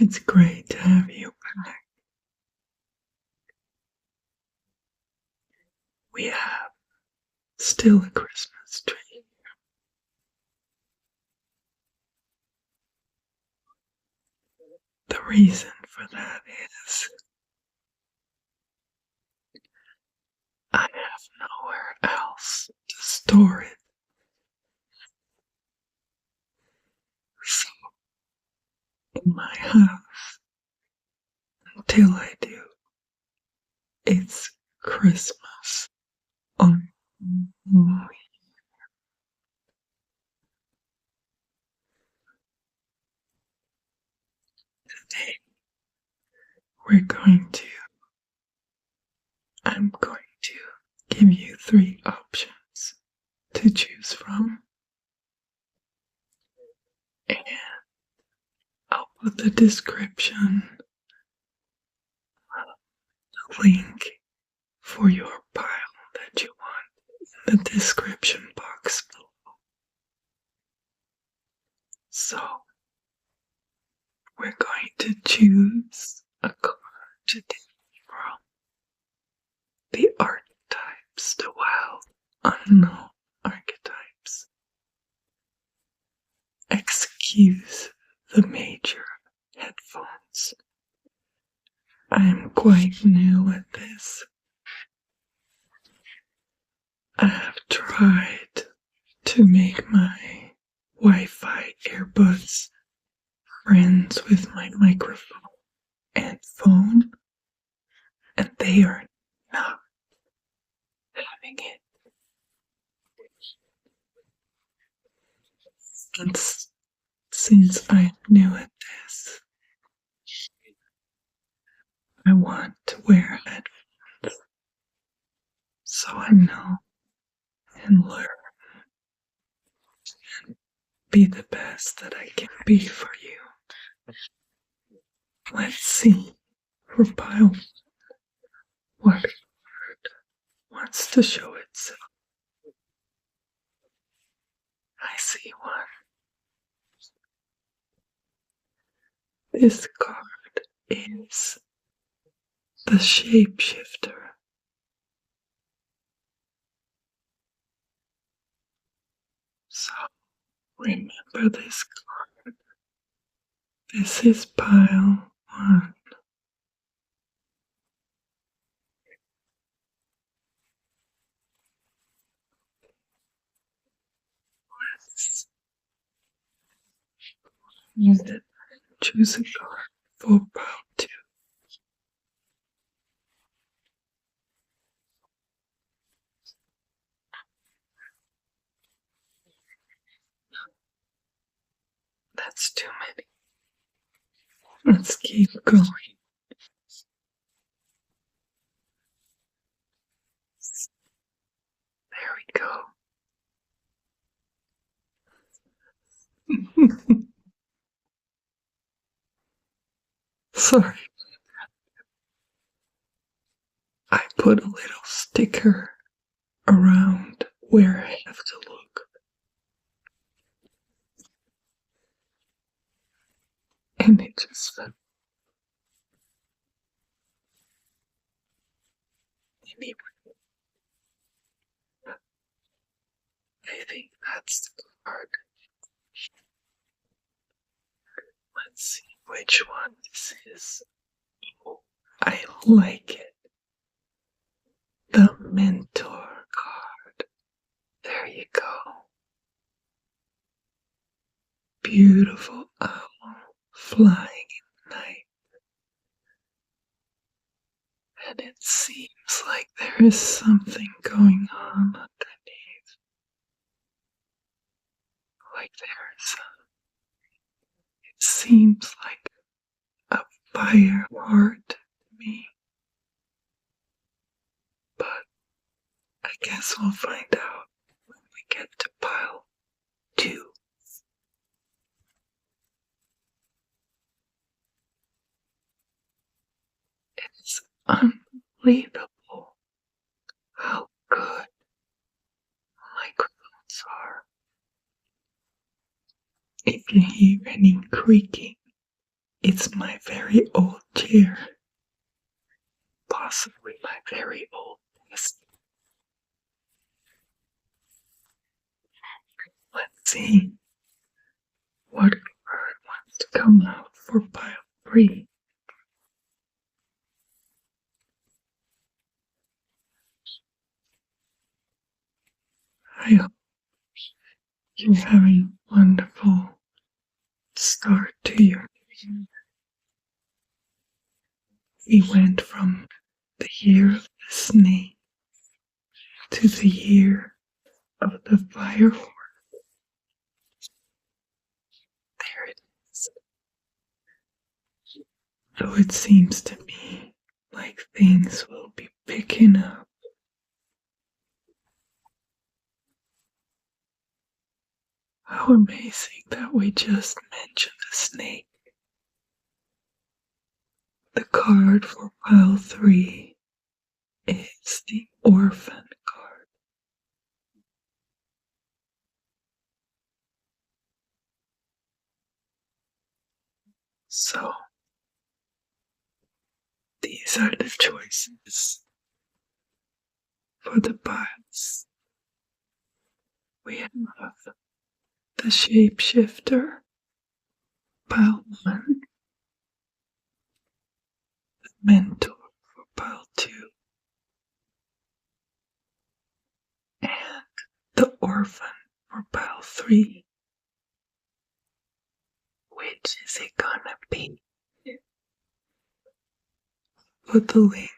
It's great to have you back. We have still a Christmas tree. The reason for that is I have nowhere else to store it. So, in my house, until I do, it's Christmas on today. We're going to, I'm going to give you 3 options to choose from, and I'll put the description, the link for your pile that you want in the description box below. So, we're going to choose a card today from the archetypes, the wild, unknown archetypes. Excuse the major headphones. I am quite new at this. I have tried to make my Wi-Fi earbuds friends with my microphone and phone, and they are not having it. And since I'm new at this, I want to wear headphones so I know and learn and be the best that I can be for you. Let's see for pile what card wants to show itself. I see one. This card is the shapeshifter. So remember this card. This is pile 1. Let's use it. Choose a card for pile 2. That's too many. Let's keep going. There we go. Sorry. I put a little sticker around where I have to look. And it just fell. Anyway, I think that's the card. Let's see which one this is. Oh, I like it. The mentor card. There you go. Beautiful owl flying in the night. And it seems like there is something going on underneath. Like it seems like a fire heart to me. But I guess we'll find out when we get to pile 2. It's unbelievable how good microphones are. can hear any creaking, it's my very old chair. Possibly my very old desk. Let's see what card wants to come out for pile 3. I hope you're having a wonderful start to your year. We went from the year of the snake to the year of the fire horse. There it is. So it seems to me like things will be picking up. How amazing that we just mentioned the snake. The card for pile 3 is the orphan card. So, these are the choices for the piles. We have the shapeshifter, pile 1, the mentor for pile 2, and the orphan for pile 3. Which is it gonna be? Put the link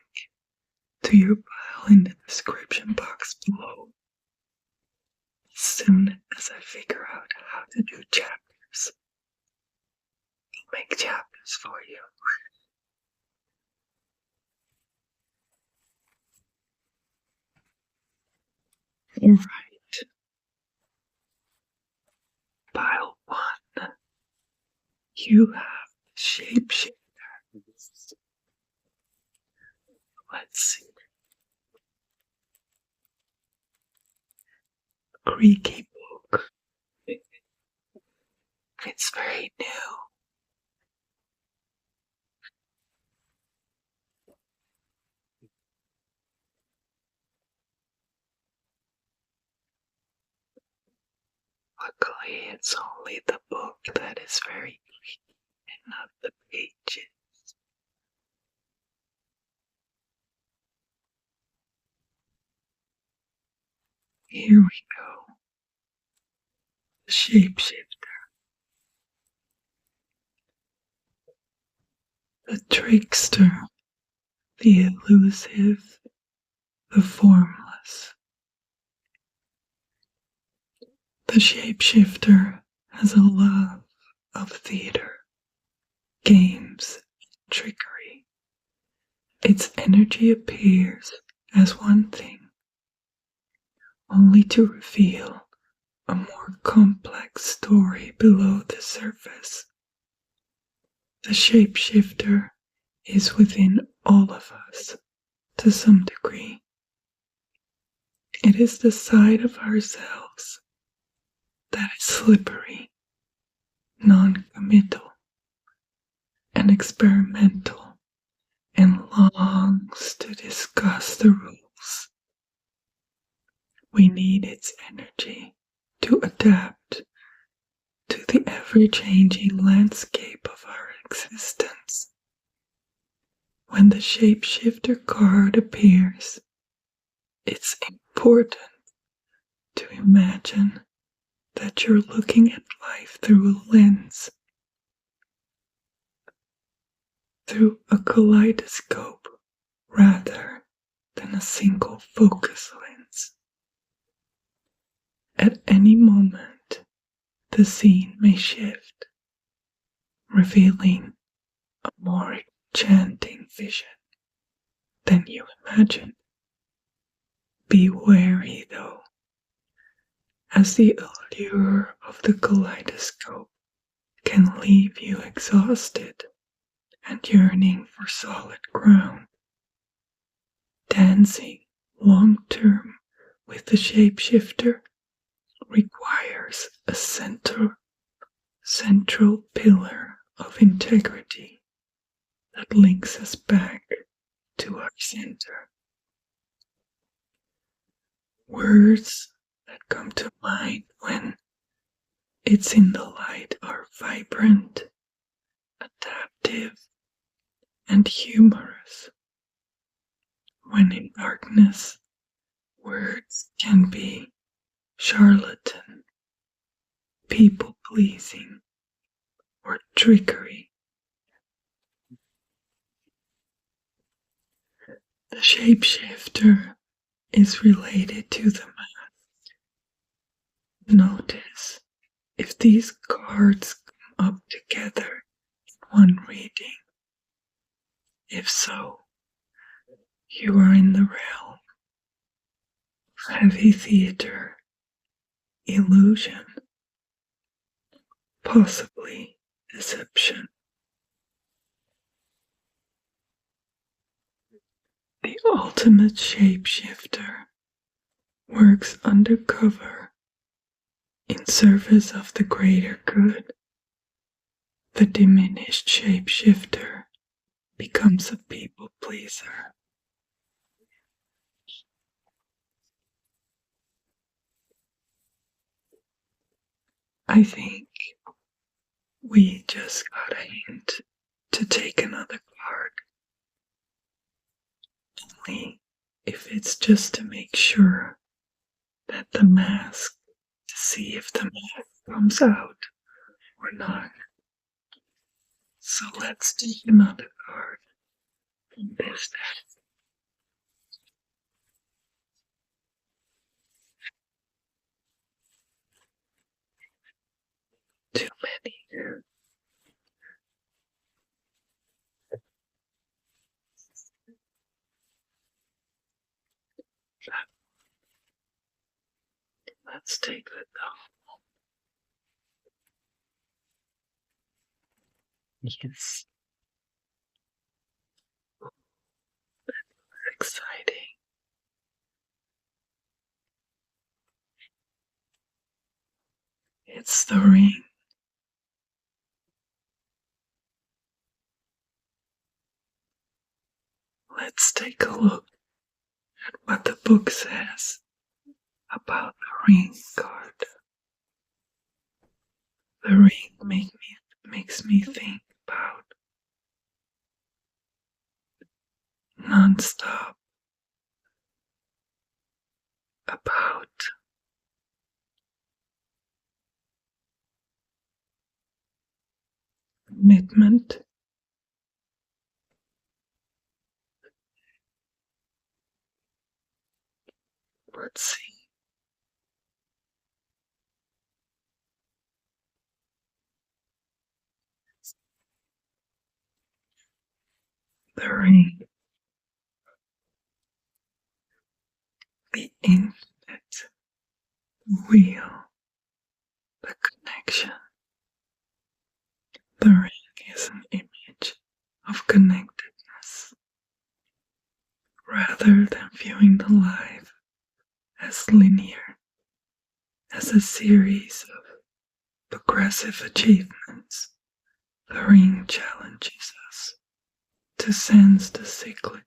to your pile in the description box below. As soon as I figure out how to do chapters, I'll make chapters for you. Alright. Pile 1. You have shapeshifter. Let's see. Creaky book. It's very new. Luckily, it's only the book that is very creaky and not the pages. Here we go. The shapeshifter. The trickster. The elusive. The formless. The shapeshifter has a love of theater, games, and trickery. Its energy appears as one thing, only to reveal a more complex story below the surface. The shapeshifter is within all of us to some degree. It is the side of ourselves that is slippery, non-committal, and experimental, and longs to discuss the rules. We need its energy to adapt to the ever-changing landscape of our existence. When the shapeshifter card appears, it's important to imagine that you're looking at life through a lens, through a kaleidoscope rather than a single focus lens. At any moment, the scene may shift, revealing a more enchanting vision than you imagined. Be wary, though, as the allure of the kaleidoscope can leave you exhausted and yearning for solid ground. Dancing long-term with the shapeshifter requires a central pillar of integrity that links us back to our center. Words that come to mind when it's in the light are vibrant, adaptive, and humorous. When in darkness, words can be charlatan, people-pleasing, or trickery. The shapeshifter is related to the mask. Notice if these cards come up together in one reading. If so, you are in the realm of heavy theater, illusion, possibly deception. The ultimate shapeshifter works undercover in service of the greater good. The diminished shapeshifter becomes a people pleaser. I think we just got a hint to take another card. Only if it's just to make sure that the mask, to see if the mask comes out or not. So let's take another card from this deck. Too many. Let's take the doll. Yes. Exciting. It's the ring. Let's take a look at what the book says about the ring card. The ring makes me think about non-stop, about commitment, let's see. The ring, the infinite wheel, the connection. The ring is an image of connectedness. Rather than viewing the life as linear, as a series of progressive achievements, the ring challenges us to sense the cyclical,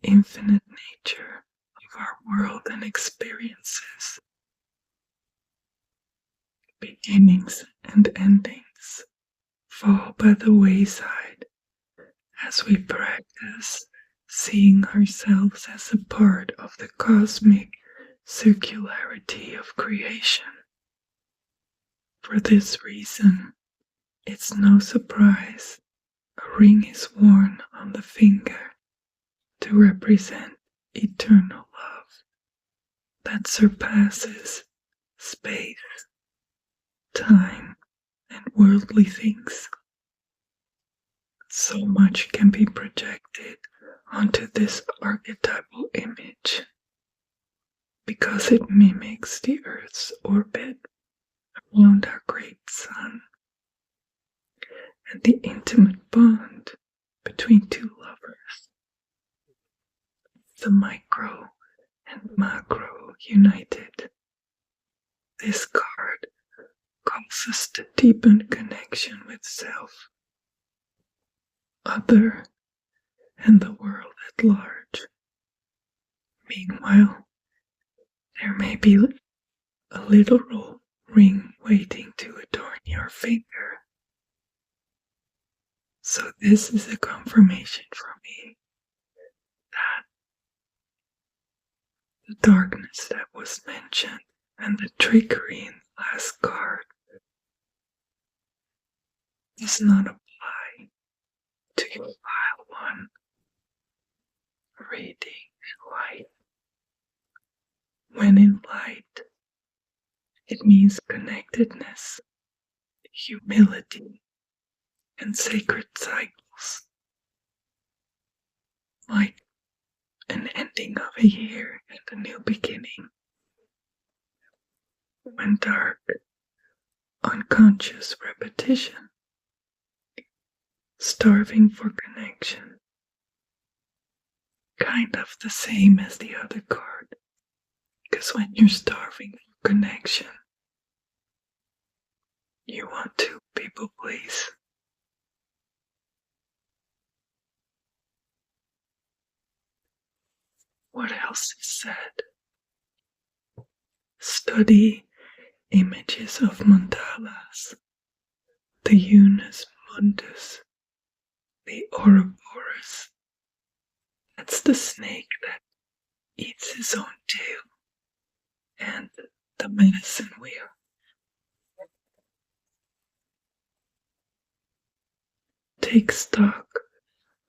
infinite nature of our world and experiences. Beginnings and endings fall by the wayside as we practice seeing ourselves as a part of the cosmic circularity of creation. For this reason, it's no surprise a ring is worn on the finger to represent eternal love that surpasses space, time, and worldly things. So much can be projected onto this archetypal image because it mimics the Earth's orbit around our great sun and the intimate bond between two lovers. The micro and macro united. This card allows us to deepen connection with self, other, and the world at large. Meanwhile, there may be a little ring waiting to adorn your finger. So this is a confirmation for me that the darkness that was mentioned and the trickery in the last card does not apply to your pile one reading light. When in light, it means connectedness, humility, and sacred cycles, like an ending of a year and a new beginning. When dark, unconscious repetition, starving for connection, kind of the same as the other card, because when you're starving for connection, you want to people please. What else is said? Study images of mandalas, the Unus mundus, the Ouroboros. That's the snake that eats his own tail, and the medicine wheel. Take stock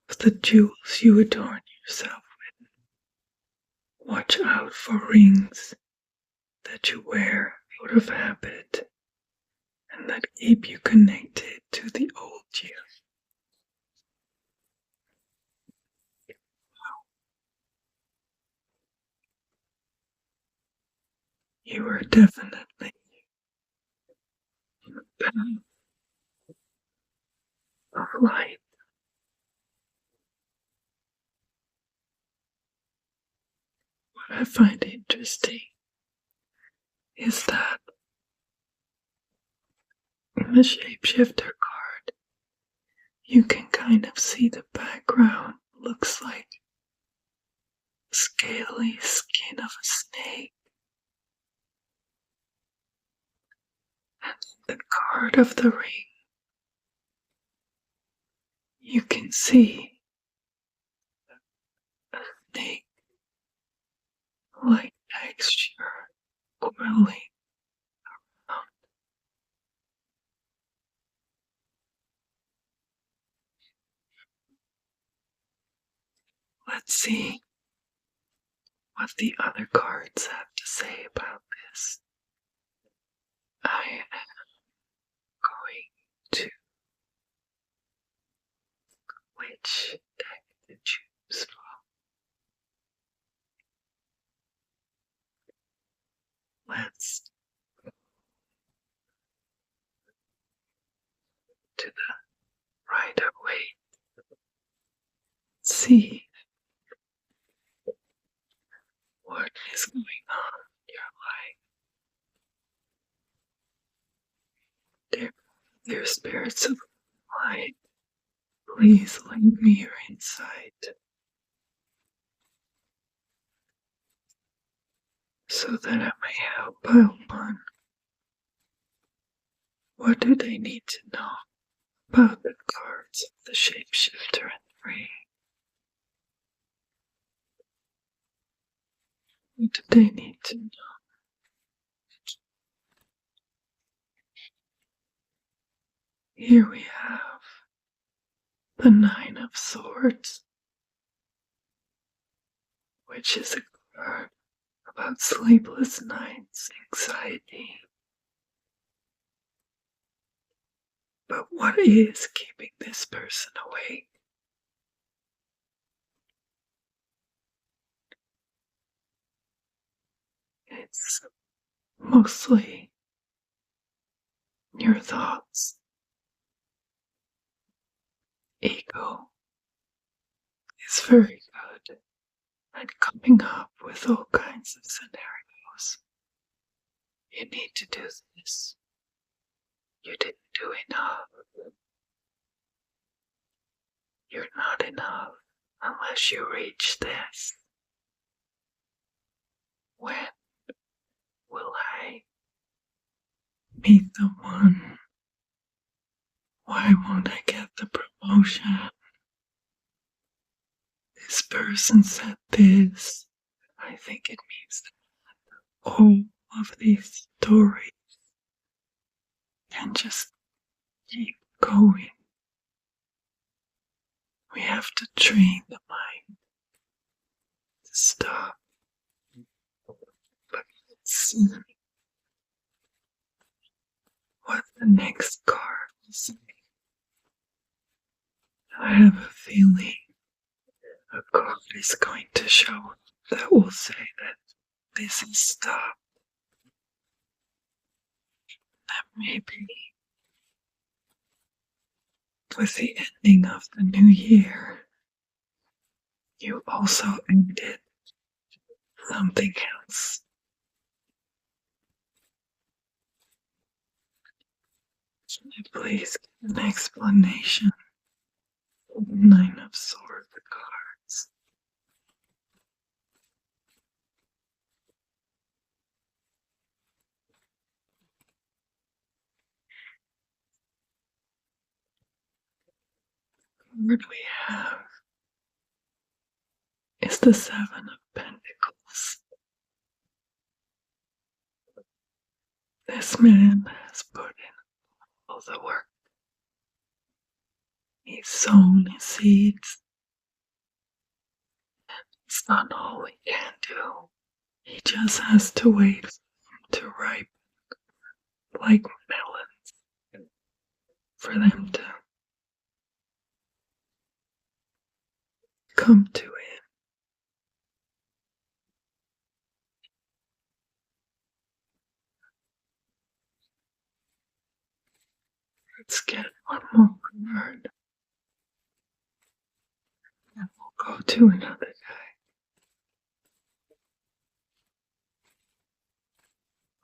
of the jewels you adorn yourself with. Watch out for rings that you wear out of habit and that keep you connected to the old you. You are definitely in the path of light. What I find interesting is that in the shapeshifter card, you can kind of see the background looks like scaly skin of a snake. And the card of the ring, you can see a snake-like texture coiling around. Let's see what the other cards have to say about this. I am going to which deck to choose from. Let's to the right away. See what is going on in your life. Dear spirits of light, please lend me your insight so that I may help pile one. What do they need to know about the cards of the shapeshifter and the ring? What do they need to know? Here we have the Nine of Swords, which is a card about sleepless nights, anxiety. But what is keeping this person awake? It's mostly your thoughts. Ego is very good at coming up with all kinds of scenarios. You need to do this. You didn't do enough. You're not enough unless you reach this. When will I meet the one? Why won't I get the promotion? This person said this. I think it means that all of these stories can just keep going. We have to train the mind to stop. But let's see what the next card will say. I have a feeling a card is going to show that will say that this is stop. That maybe with the ending of the new year, you also ended something else. Please give an explanation of the Nine of Swords cards. The card we have is the Seven of Pentacles. This man has put in all the work. He's sown his seeds. It's not all he can do. He just has to wait for them to ripen like melons, for them to come to him. Let's get one more card. And we'll go to another guy.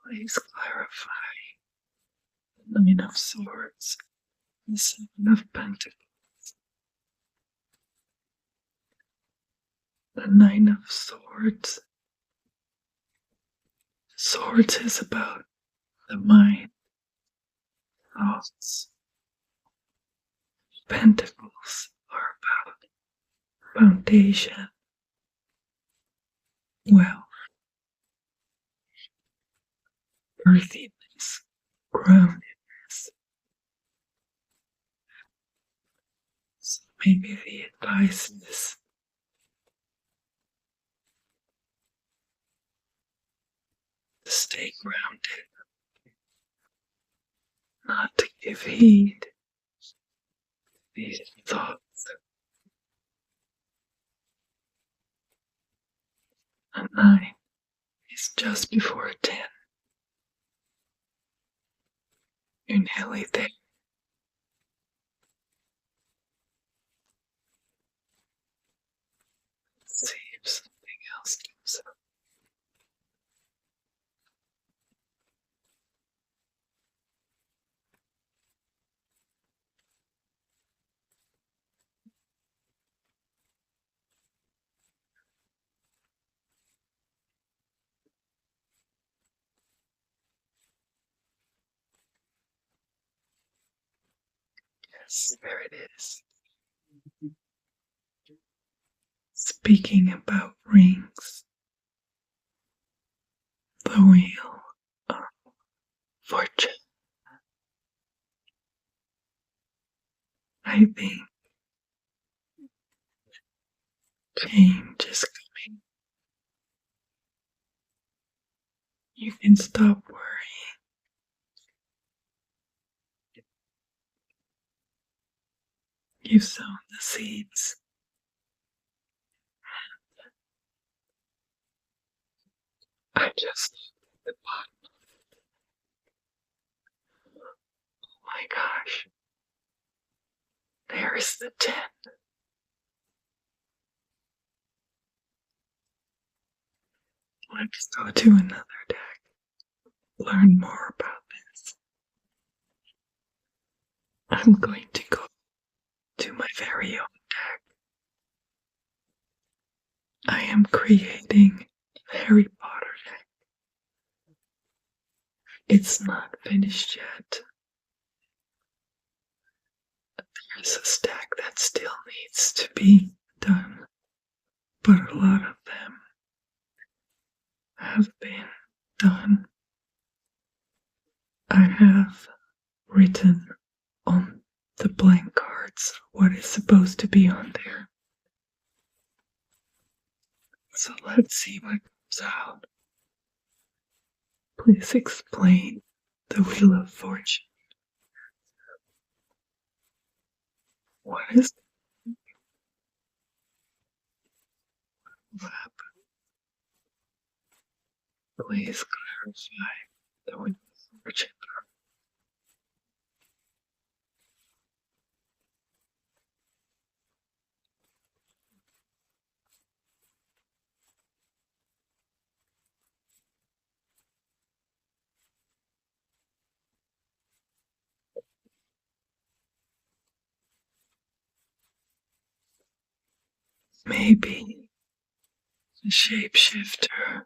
Please clarify the Nine of Swords, the Seven of Pentacles. The Nine of Swords. Swords is about the mind, thoughts. Pentacles are about foundation, wealth, earthiness, groundedness. So maybe the advice is to stay grounded, not to give heed to these thoughts. A 9 is just before a 10. You're nearly there. Let's see if something else comes up. Yes, there it is. Speaking about rings, the wheel of fortune. I think change is coming. You can stop worrying. You've sown the seeds. I just the bottom. Oh my gosh. There's the 10. Let's go to another deck. Learn more about this. I'm going to go to my very own deck. I am creating a Harry Potter deck. It's not finished yet. There's a stack that still needs to be done, but a lot of them have been done. I have written on the blank cards what is supposed to be on there. So let's see what comes out. Please explain the Wheel of Fortune. What is the map? Please clarify the Wheel of Fortune. Maybe the shapeshifter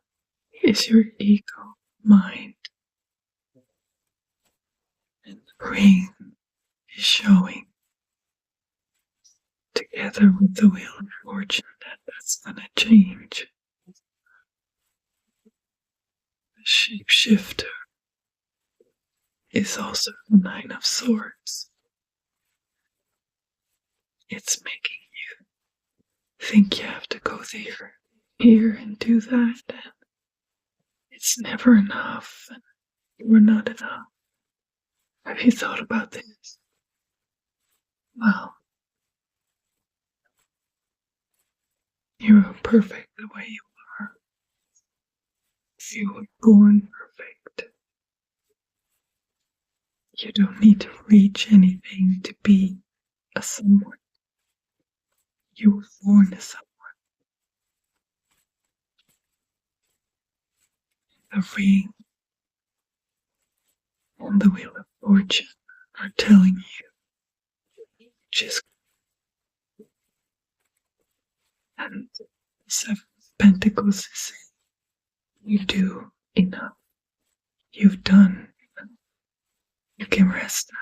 is your ego mind, and the ring is showing together with the Wheel of Fortune that's gonna change. The shapeshifter is also the Nine of Swords. It's making you think you have to go there, here, and do that, and it's never enough, and you are not enough. Have you thought about this? Well, you're perfect the way you are. You were born perfect. You don't need to reach anything to be a someone. You were born as someone. The ring and the Wheel of Fortune are telling you just, and the Seven of Pentacles is saying you do enough. You've done enough. You can rest now.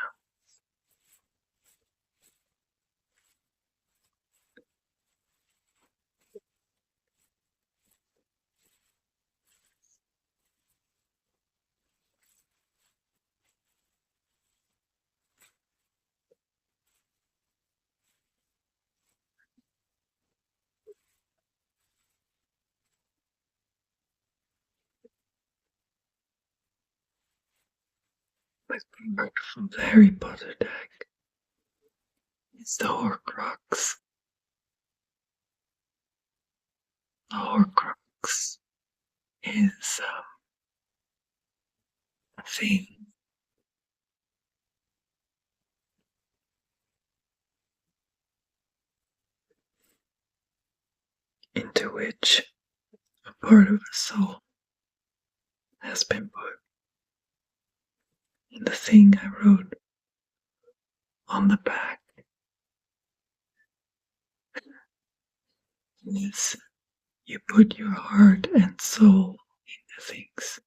My favorite from the Harry Potter deck is the Horcrux. The Horcrux is a thing into which a part of the soul has been put. And the thing I wrote on the back is you put your heart and soul into things.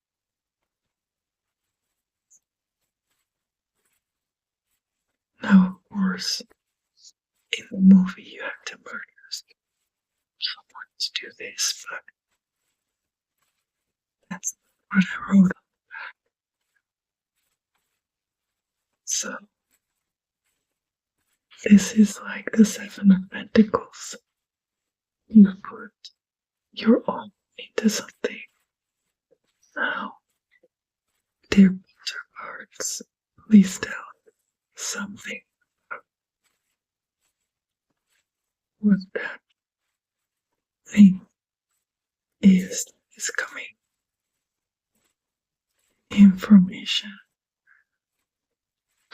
Now, of course, in the movie you have to murder someone to do this, but that's what I wrote. So, this is like the Seven of Pentacles. You put your all into something. Now, dear counterparts, please tell something what that thing is coming. Information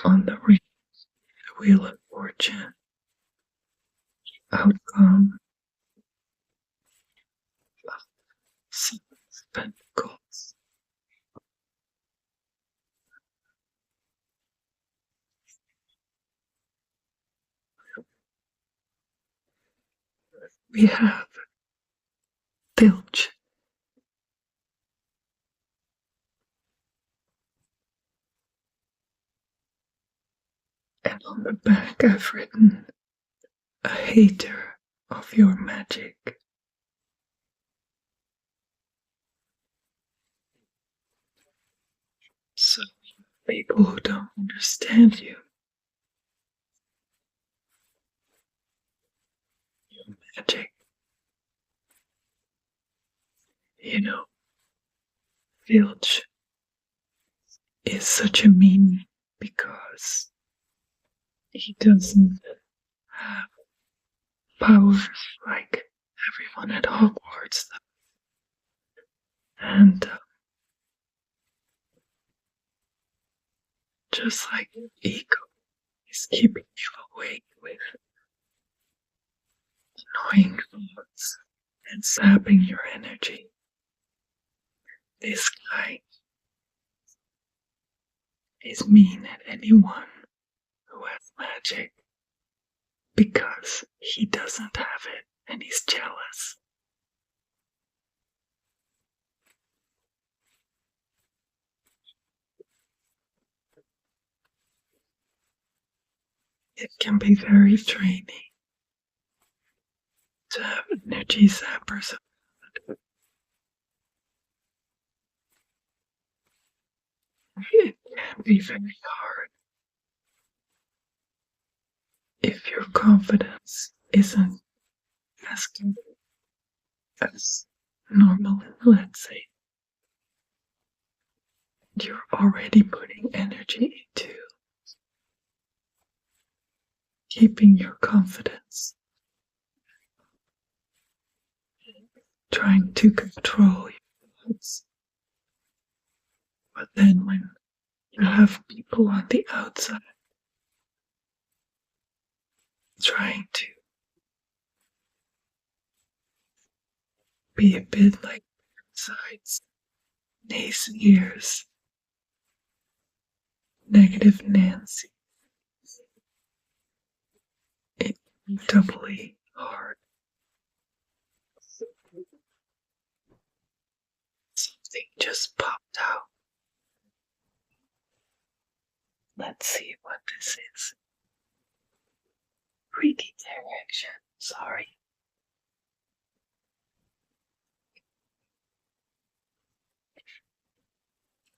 on the ring, the Wheel of Fortune, outcome of Seven of Pentacles. we have Filch. And on the back I've written, a hater of your magic. So people who don't understand you, your magic, you know, Filch is such a meanie because he doesn't have powers like everyone at Hogwarts. And just like ego is keeping you awake with annoying thoughts and sapping your energy, this guy is mean at anyone who has magic because he doesn't have it and he's jealous. It can be very draining to have energy zappers. It can be very hard if your confidence isn't as good as normal. Let's say you're already putting energy into keeping your confidence, trying to control your thoughts. But then when you have people on the outside trying to be a bit like parasites, naysayers, negative Nancy, it can be doubly hard. Something just popped out. Let's see what this is. Freaky direction. Sorry.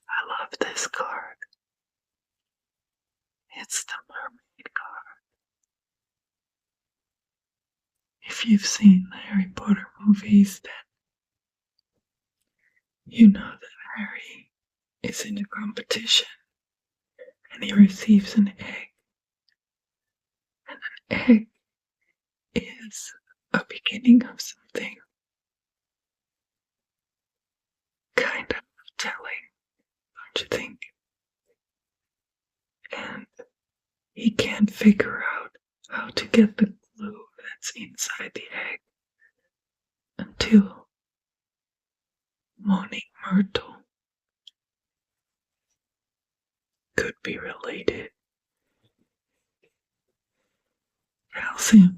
I love this card. It's the mermaid card. If you've seen the Harry Potter movies, then you know that Harry is in a competition and he receives an egg. And an egg is a beginning of something kind of telling, don't you think? And he can't figure out how to get the glue that's inside the egg until Moaning Myrtle could be related. Tells him,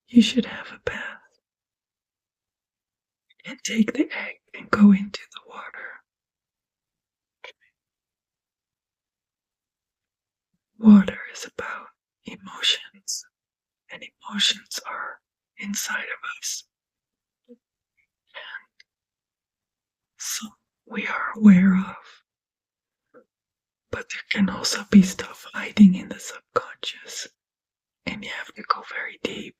you should have a bath and take the egg and go into the water. Water is about emotions, and emotions are inside of us. And some we are aware of. But there can also be stuff hiding in the subconscious, and you have to go very deep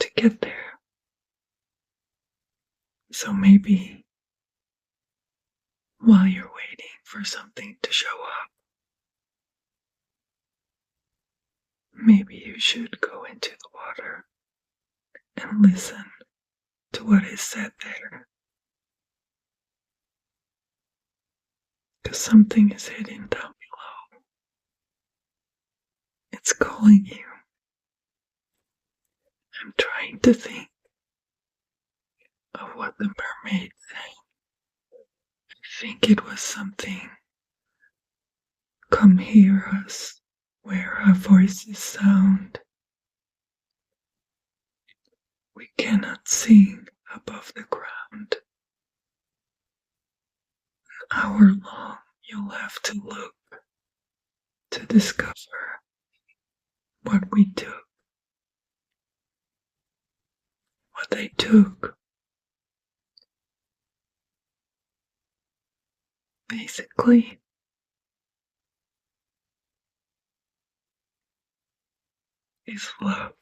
to get there. So maybe while you're waiting for something to show up, maybe you should go into the water and listen to what is said there. Because something is hidden down below. It's calling you. I'm trying to think of what the mermaid said. I think it was something, come hear us, where our voices sound. We cannot sing above the ground. An hour long you'll have to look to discover what we took. What they took. Basically, is love.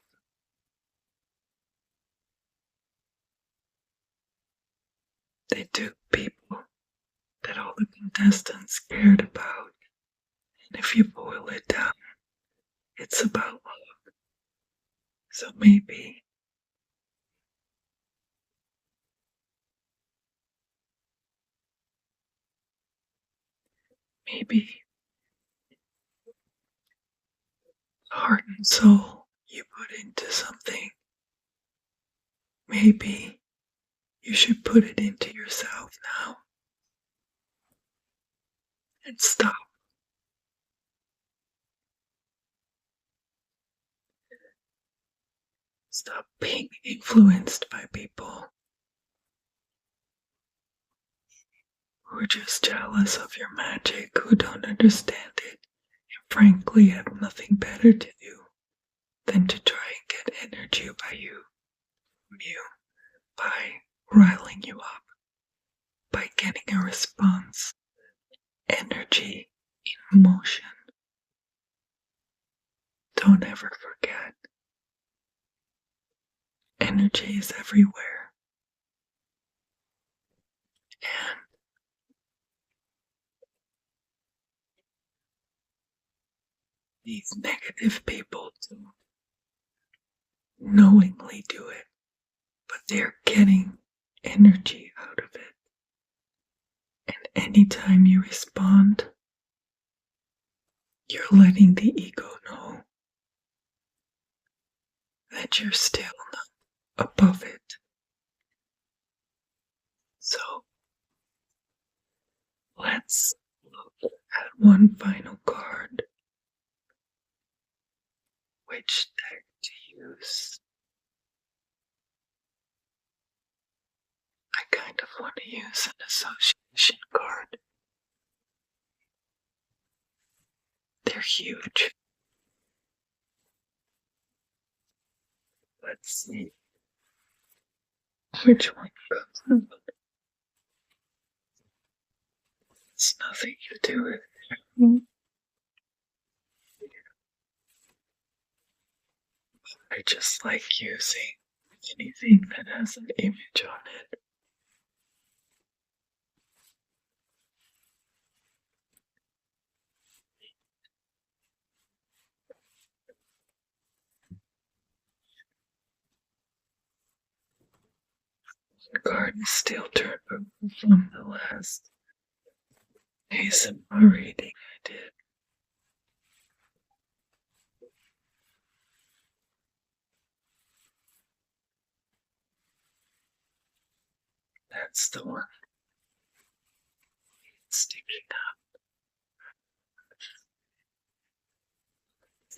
They took people that all the contestants cared about. And if you boil it down, it's about love. So maybe heart and soul you put into something, maybe you should put it into yourself now. And stop. Stop being influenced by people who are just jealous of your magic, who don't understand it, and frankly have nothing better to do than to try and get energy by you, by riling you up, by getting a response, energy in motion. Don't ever forget, energy is everywhere. And these negative people don't knowingly do it, but they're getting energy out of it. And anytime you respond, you're letting the ego know that you're still not above it. So let's look at one final card. Which deck to use? I kind of want to use an association card. They're huge. Let's see which one comes up. It's nothing to do with it. I just like using anything that has an image on it. The card is still turned over from the last ASMR reading I did. That's the one. It's sticking up.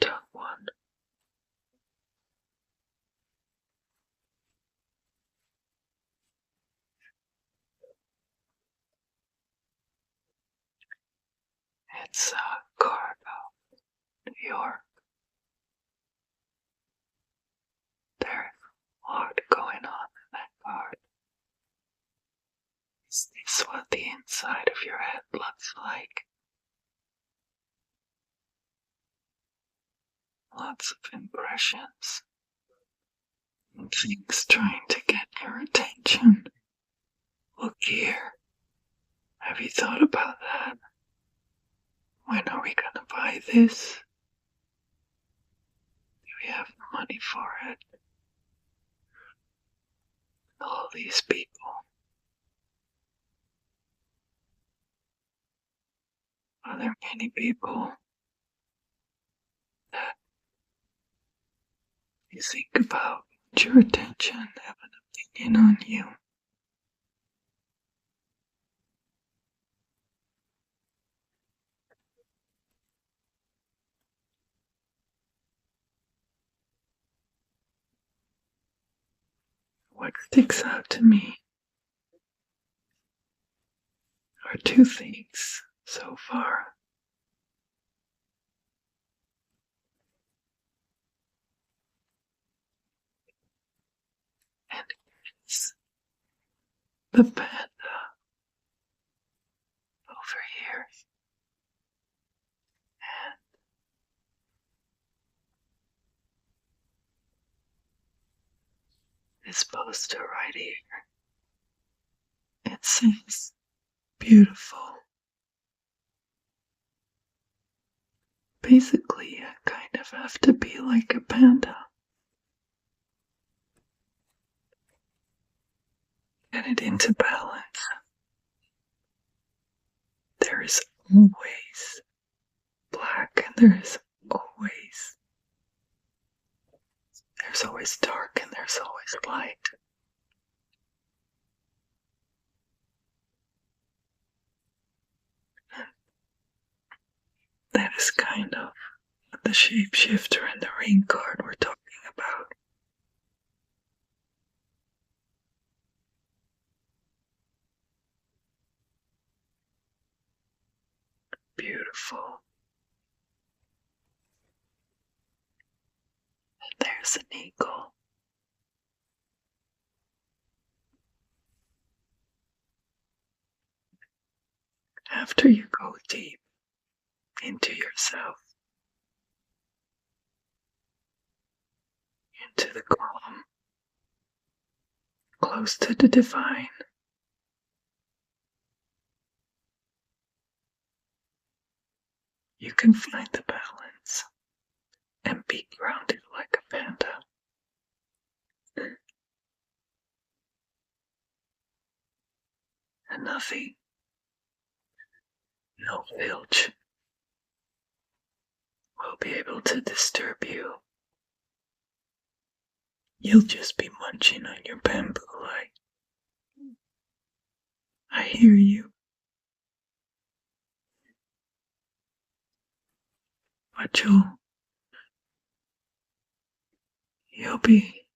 Top one. It's a card of New York. There's a lot going on in that card. Is this what the inside of your head looks like? Lots of impressions. Things trying to get your attention. Look here. Have you thought about that? When are we gonna buy this? Do we have the money for it? All these people. Are there many people that you think about your attention, have an opinion on you? sticks out to me are two things so far. And it's the panda over here and this poster right here. It says beautiful. Basically, I kind of have to be like a panda. Get it into balance. There is always black and there's always dark and there's always light. That is kind of the shapeshifter and the rain card we're talking about. Beautiful. And there's an eagle. After you go deep into yourself, into the calm, close to the divine, you can find the balance and be grounded like a panda. And nothing, no filch, will be able to disturb you. You'll just be munching on your bamboo like, I hear you. But you'll be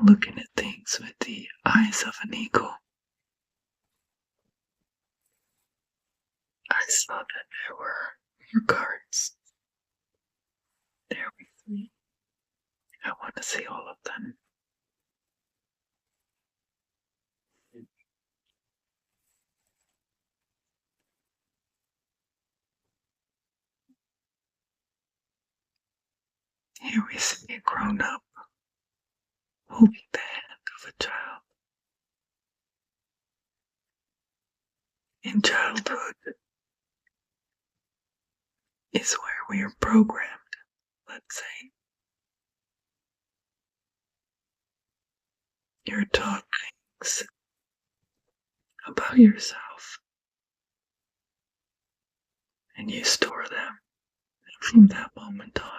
looking at things with the eyes of an eagle. I saw that there were your cards. There were 3. I want to see all of them. Here we see a grown-up holding the hand of a child. In childhood is where we are programmed, let's say. You're taught things about yourself, and you store them. And from that moment on,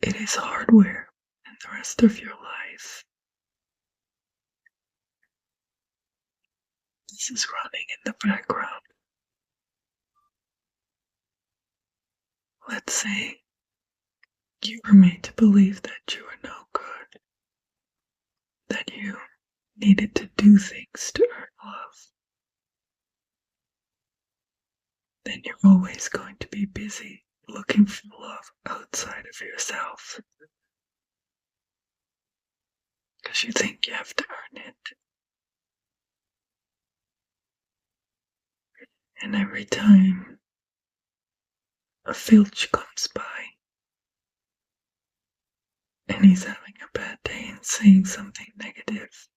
it is hardware in the rest of your life. This is running in the background. Let's say you were made to believe that you were no good, that you needed to do things to earn love. Then you're always going to be busy looking for love outside of yourself. Because you think you have to earn it. And every time a filch comes by and he's having a bad day and saying something negative,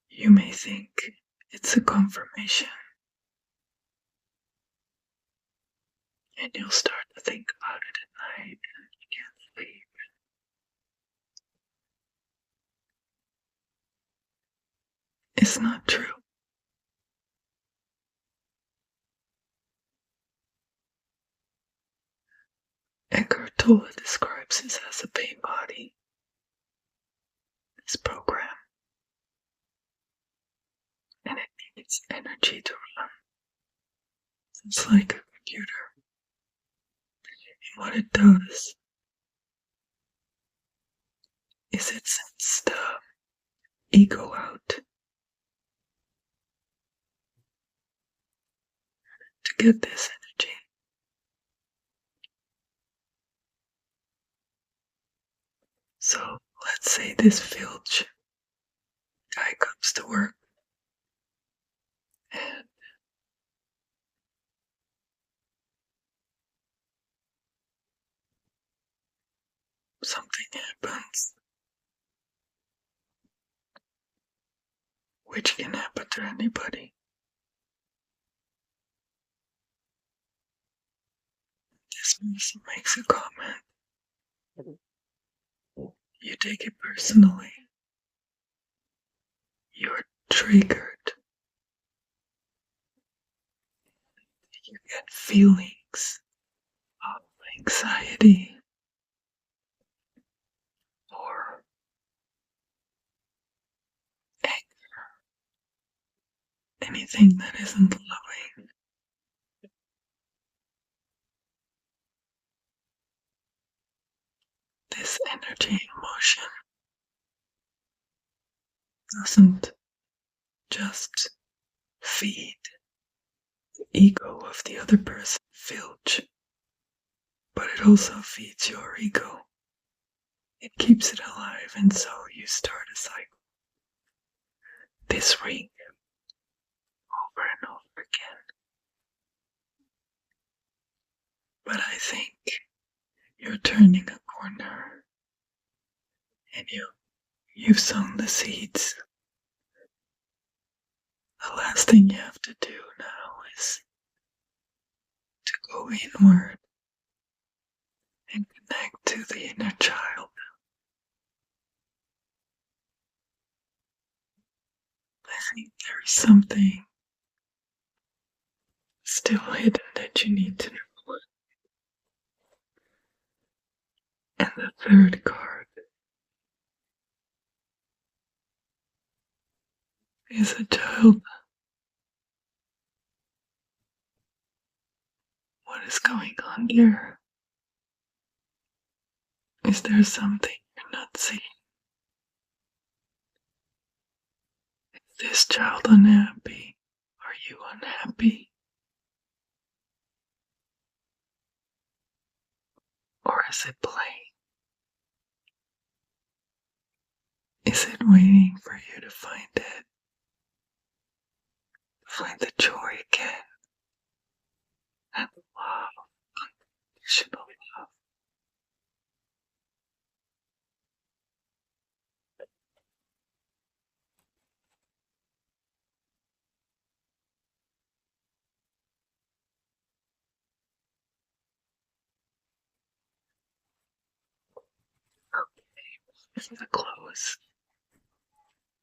you may think it's a confirmation. And you'll start to think about it at night and you can't sleep. It's not true. Eckhart Tolle describes this as a pain body. This program. And it needs energy to run. It's like computer. And what it does is it sends the ego out to get this energy. So let's say this Filch guy comes to work and something happens, which can happen to anybody. This person makes a comment. You take it personally. You're triggered. You get feelings of anxiety or anger, anything that isn't loving. This energy and emotion doesn't just feed the ego of the other person, Filch, but it also feeds your ego. It keeps it alive, and so you start a cycle. This ring over and over again. But I think you're turning a corner, and you've sown the seeds. The last thing you have to do now is to go inward and connect to the inner child. I think there is something still hidden that you need to know. And the third card is a child. What is going on here? Is there something you're not seeing? Is this child unhappy? Are you unhappy? Or is it playing? Is it waiting for you to find it? Find the joy again. And love, unconditional love. Okay, the close.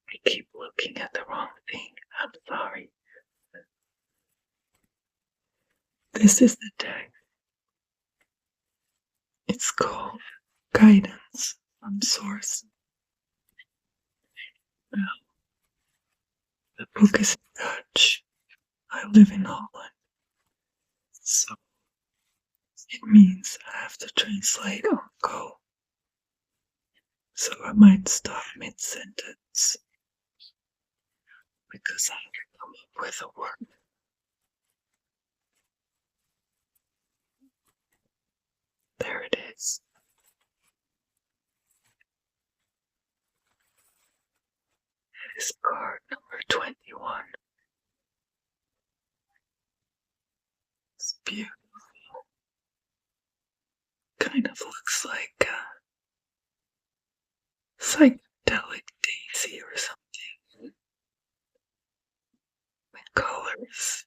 I keep looking at the wrong thing. I'm sorry. This is the deck. It's called Guidance from Source. Now, the book is in Dutch. I live in Holland. So it means I have to translate on go. So I might stop mid-sentence because I can come up with a word. There it is. It is card number 21. It's beautiful. Kind of looks like a psychedelic daisy or something. The colors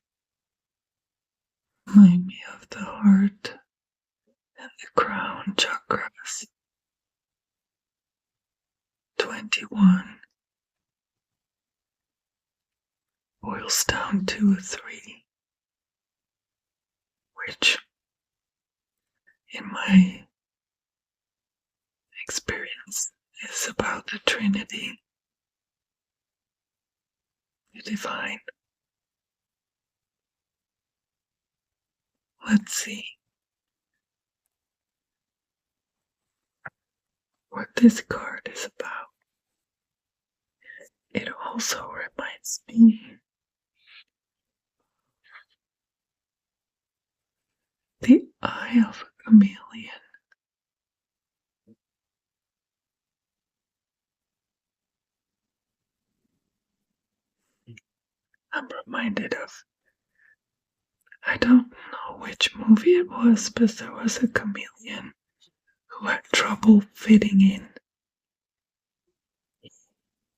remind me of the heart and the crown chakras. 21 boils down to a 3, which in my experience is about the Trinity, the divine. Let's see what this card is about. It also reminds me the eye of a chameleon. I'm reminded of, I don't know which movie it was, but there was a chameleon who had trouble fitting in.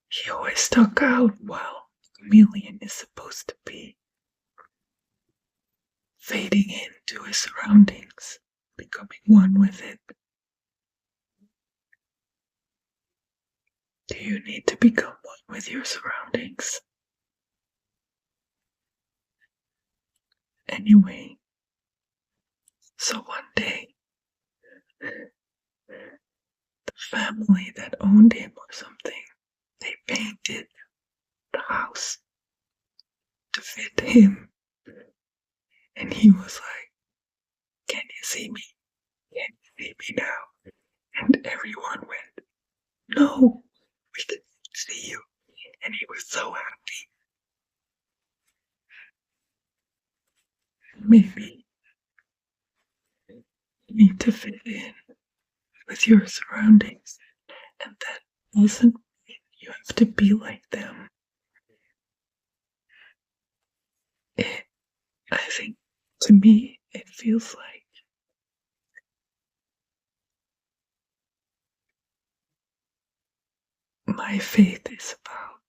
He always stuck out while the chameleon is supposed to be fading into his surroundings, becoming one with it. Do you need to become one with your surroundings? Anyway, so one day, the family that owned him or something, they painted the house to fit him. And he was like, "Can you see me? Can you see me now?" And everyone went, "No, we can see you." And he was so happy. Maybe you need to fit in with your surroundings, and that doesn't mean you have to be like them. I think, to me, it feels like my faith is about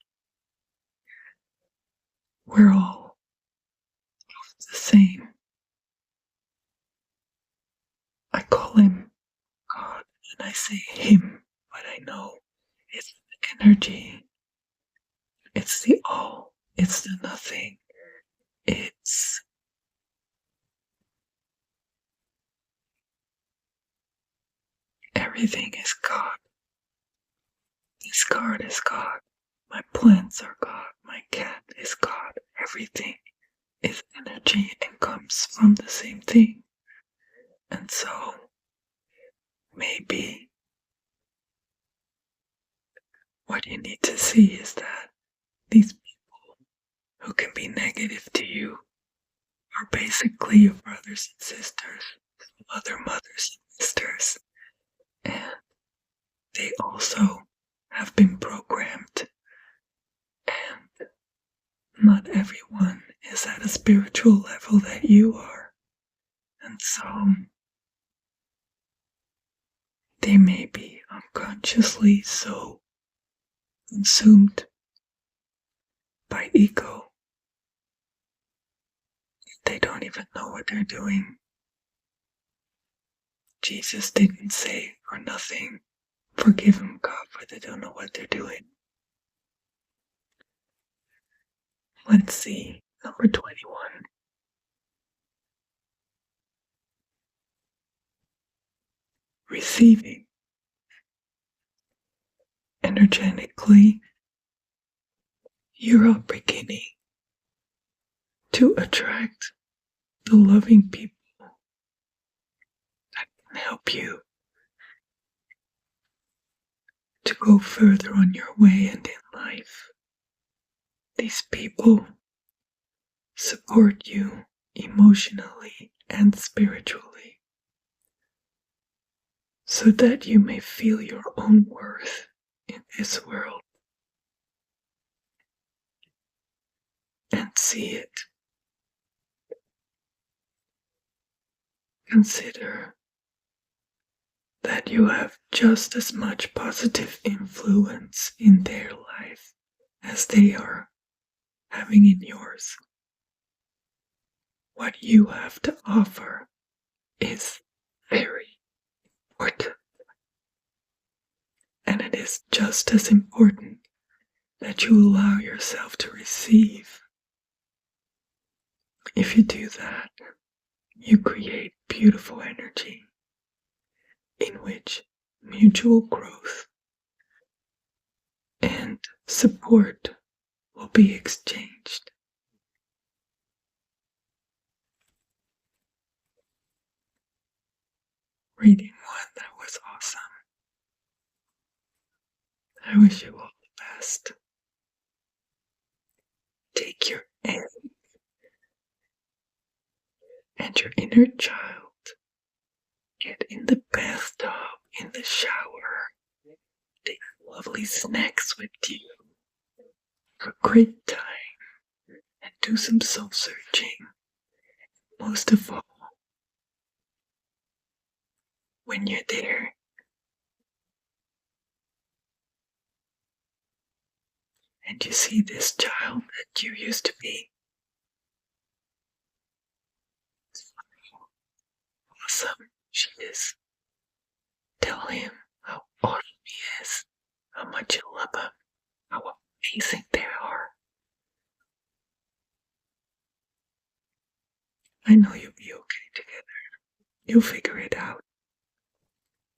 we're all the same. I call him God and I say him, but I know it's the energy, it's the all, it's the nothing, it's everything is God. This card is God. My plants are God. My cat is God. Everything is energy and comes from the same thing. And so, maybe what you need to see is that these people who can be negative to you are basically your brothers and sisters, other mothers and sisters, and they also have been programmed, and not everyone is at a spiritual level that you are, and so they may be unconsciously so consumed by ego they don't even know what they're doing. Jesus didn't say for nothing, "Forgive them, God, for they don't know what they're doing." Let's see, number 21. Receiving. Energetically, you're beginning to attract the loving people that can help you to go further on your way and in life. These people support you emotionally and spiritually so that you may feel your own worth in this world and see it. Consider that you have just as much positive influence in their life as they are having in yours. What you have to offer is very important. And it is just as important that you allow yourself to receive. If you do that, you create beautiful energy in which mutual growth and support will be exchanged. reading one that was awesome. I wish you all the best. Take your egg and your inner child. Get in the bathtub, in the shower. Take lovely snacks with you. Have a great time. And do some soul searching. Most of all, when you're there, and you see this child that you used to be, awesome she is. Tell him how awesome he is, how much you love him, how amazing they are. I know you'll be okay together. You'll figure it out.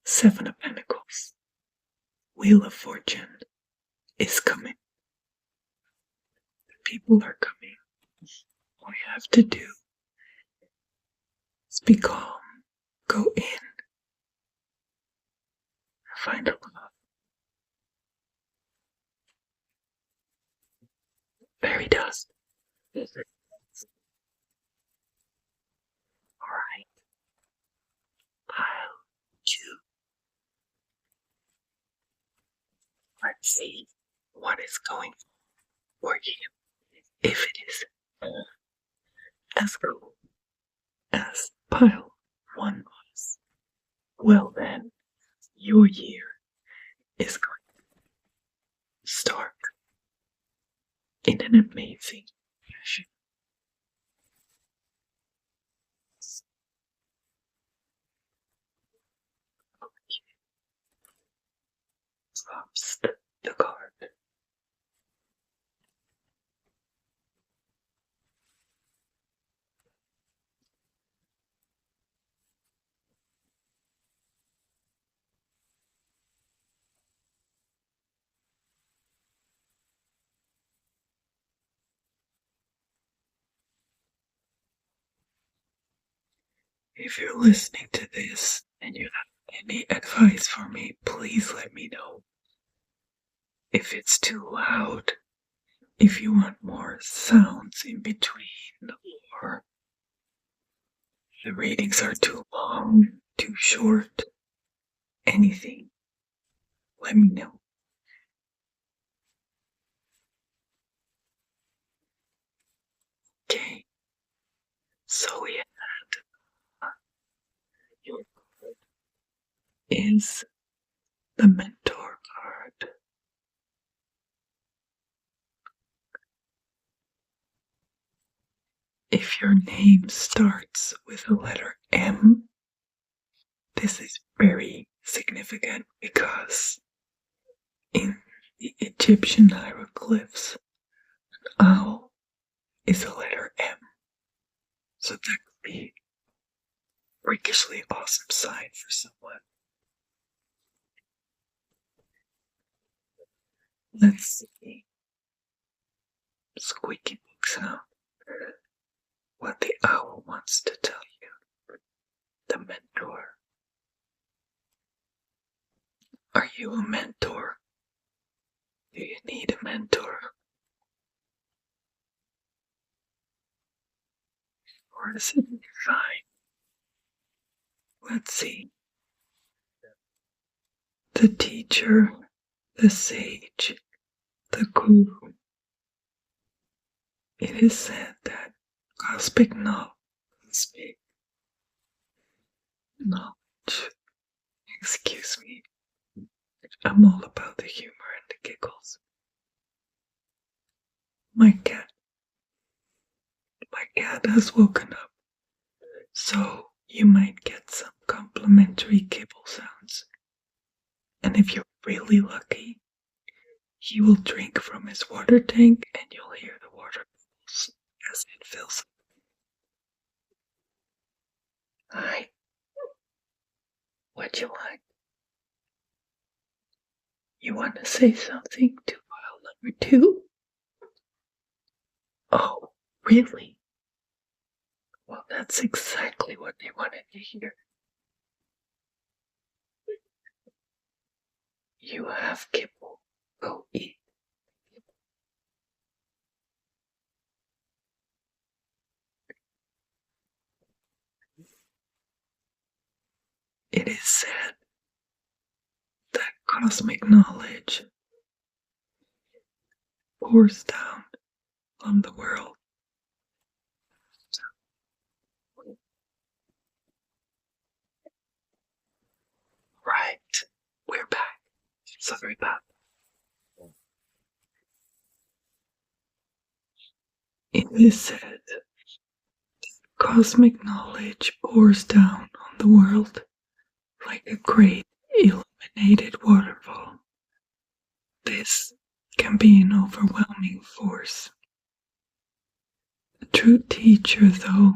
7 of Pentacles. Wheel of Fortune is coming. People are coming. All you have to do is be calm. Go in. Find a love. Fairy dust. Alright. Pile 2. Let's see what is going for you. If it is as cool as pile 1 was, well then, your year is going to start in an amazing fashion. Drops the card. If you're listening to this and you have any advice for me, please let me know. If it's too loud, if you want more sounds in between, or the readings are too long, too short, anything, let me know. Okay, so we had your card is the Mentor card. If your name starts with the letter M, this is very significant because in the Egyptian hieroglyphs, an owl is a letter M. So that could be a freakishly awesome sign for someone. Let's see. Squeaky book sound. What the owl wants to tell you. The mentor. Are you a mentor? Do you need a mentor? Or is it fine? Let's see. The teacher, the sage, the guru. It is said that cosmic knowledge, excuse me, I'm all about the humor and the giggles. My cat has woken up, so you might get some complimentary kibble sounds. And if you're really lucky, he will drink from his water tank and you'll hear the water bubbles as it fills up. Hi. What you want? You want to say something to pile number 2? Oh, really? Well, that's exactly what they wanted to hear. You have kibble. Go eat. It is said that cosmic knowledge pours down on the world. Right, we're back. Sorry about that. It is said cosmic knowledge pours down on the world like a great illuminated waterfall. This can be an overwhelming force. A true teacher, though,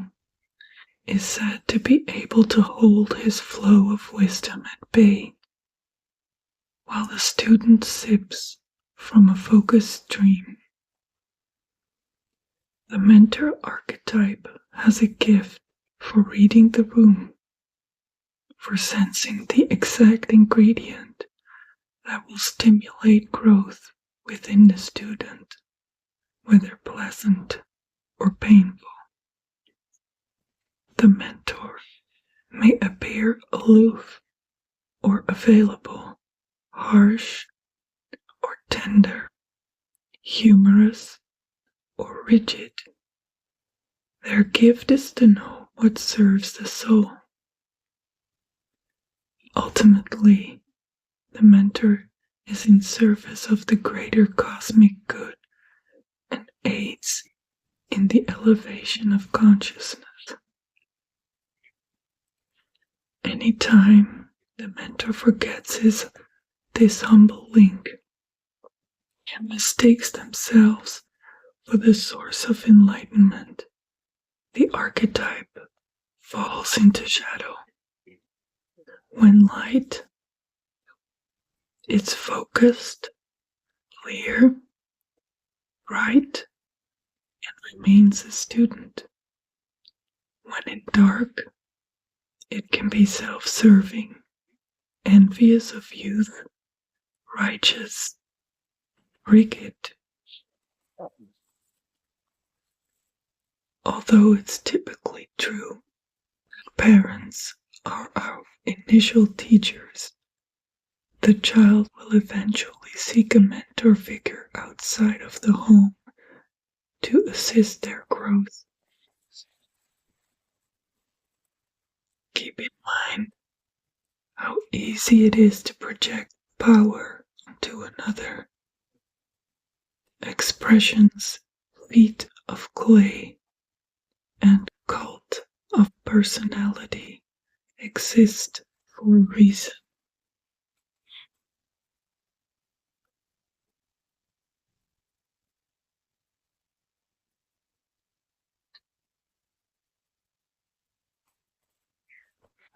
is said to be able to hold his flow of wisdom at bay, while the student sips from a focused stream. The mentor archetype has a gift for reading the room, for sensing the exact ingredient that will stimulate growth within the student, whether pleasant or painful. The mentor may appear aloof or available, harsh or tender, humorous or rigid. Their gift is to know what serves the soul. Ultimately, the mentor is in service of the greater cosmic good and aids in the elevation of consciousness. Anytime the mentor forgets this humble link and mistakes themselves for the source of enlightenment, the archetype falls into shadow. When light is focused, clear, bright, and remains a student. When in dark, it can be self-serving, envious of youth, righteous, rigid. Although it's typically true, parents are our initial teachers. The child will eventually seek a mentor figure outside of the home to assist their growth. Keep in mind how easy it is to project power onto another. Expressions, feet of clay, and cult of personality exist for a reason.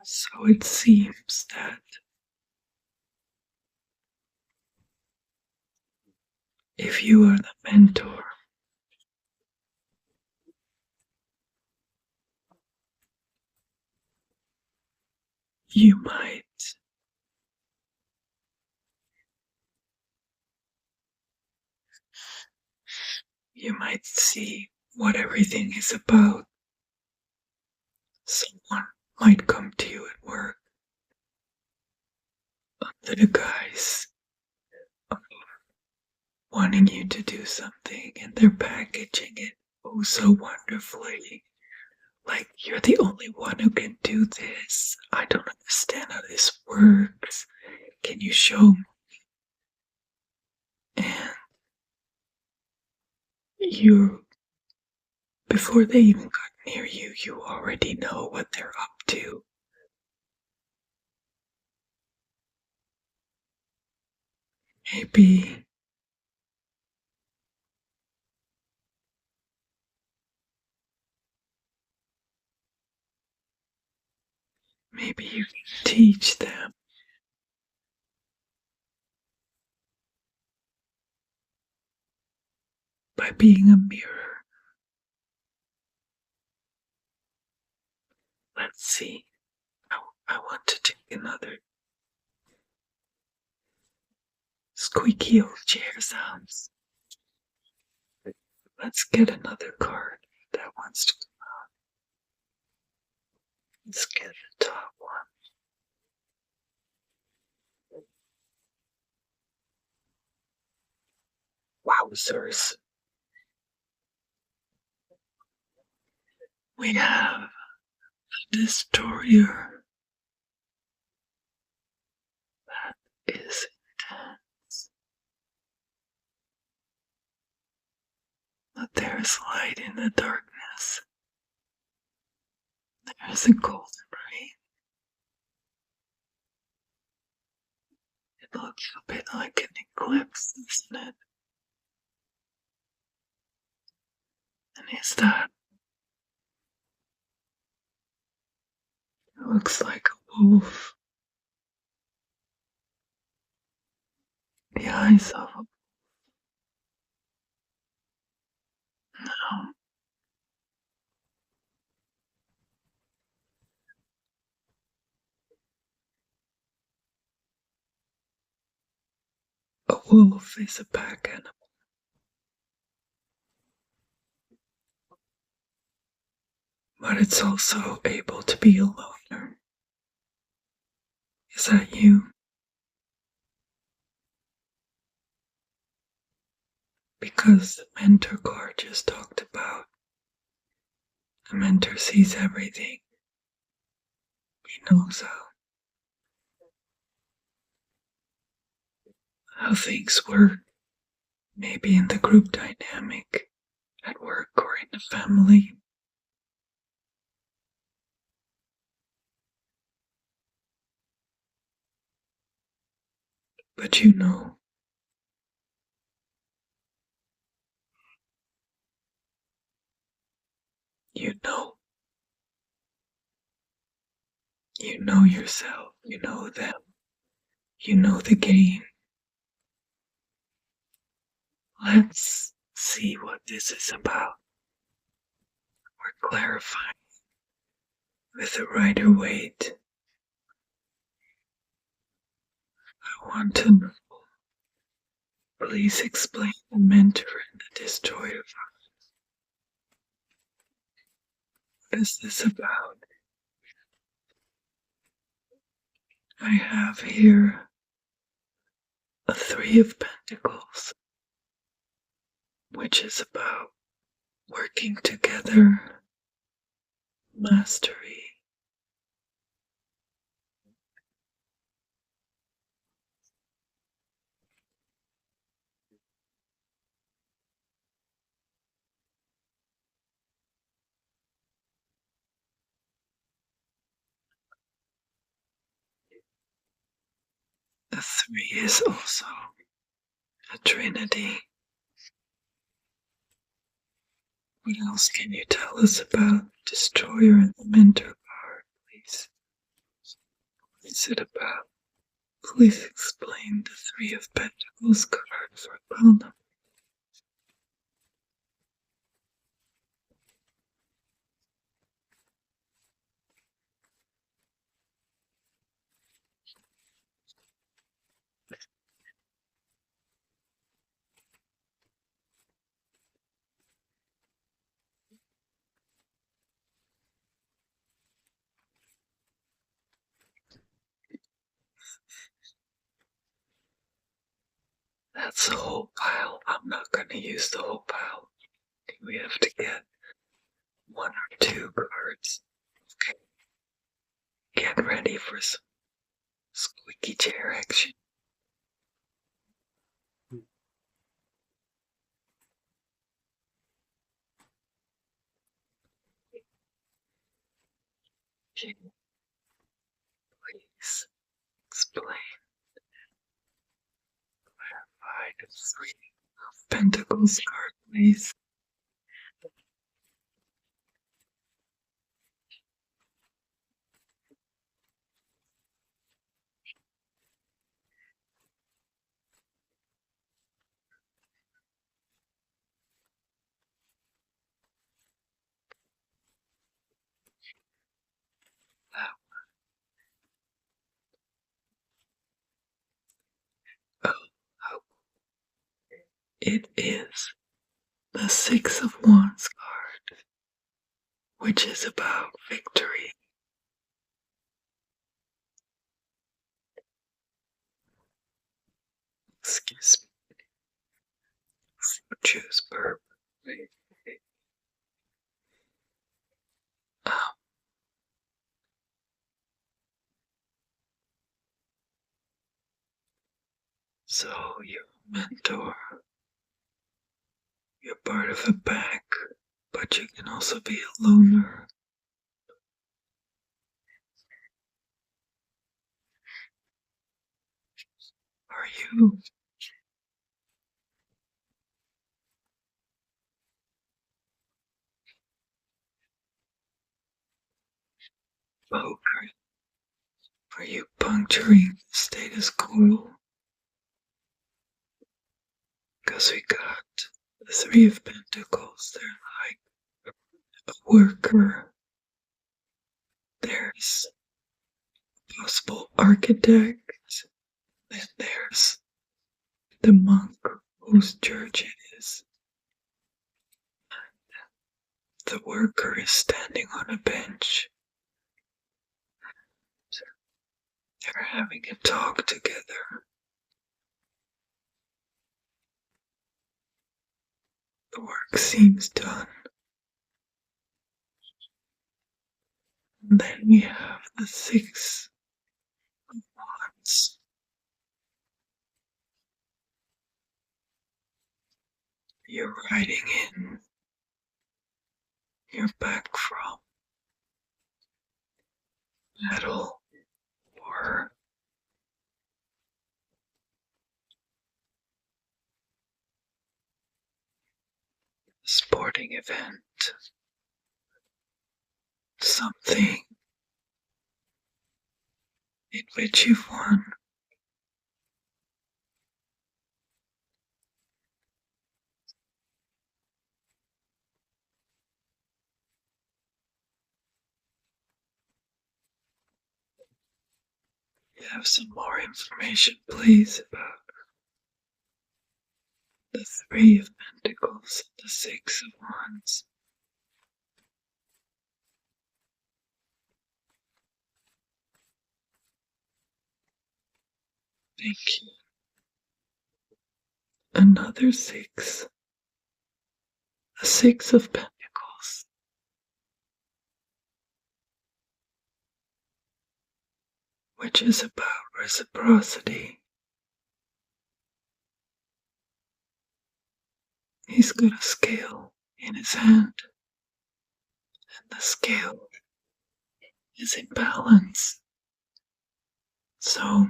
So it seems that if you are the mentor, you might see what everything is about. Someone might come to you at work under the guise of wanting you to do something, and they're packaging it oh so wonderfully. Like, you're the only one who can do this. I don't understand how this works. Can you show me? And before they even got near you, you already know what they're up to. Maybe you can teach them by being a mirror. Let's see. I want to take another squeaky old chair sounds. Let's get another card that wants to come out. Let's get the top one. Wowzers. We have a destroyer. That is intense. But there is light in the darkness. There is a golden rain. It looks a bit like an eclipse, doesn't it? And is that? It looks like a wolf. The eyes of a no. A wolf is a pack animal. But it's also able to be a loner. Is that you? Because the mentor card just talked about the mentor sees everything. He knows how things work, maybe in the group dynamic, at work or in the family. But you know yourself, you know them, you know the game. Let's see what this is about. We're clarifying with the Rider-Waite. I want to know, please explain the mentor and the destroyer. What is this about? I have here a Three of Pentacles, which is about working together, mastery. The three is also a trinity. What else can you tell us about Destroyer and the Mentor card, please? What is it about? Please explain the Three of Pentacles card for Palna. That's the whole pile. I'm not going to use the whole pile. We have to get one or two cards. Okay. Get ready for some squeaky chair action. Please explain, clarify the Three of Pentacles card, please. Oh, how It is the Six of Wands card, which is about victory. Excuse me. Choose burp. Um, so you're a mentor. You're part of a pack, but you can also be a loner. Are you? Okay. Are you puncturing the status quo? Because we got the Three of Pentacles. They're like a worker. There's a possible architect. Then there's the monk whose church it is. The worker is standing on a bench. They're having a talk together. The work seems done. And then we have the Six of Wands. You're riding in. You're back from battle or sporting event. Something in which you've won. You have some more information, please, about the Three of Pentacles and the Six of Wands. Thank you. Another six. The Six of Pentacles. Which is about reciprocity. He's got a scale in his hand, and the scale is in balance. So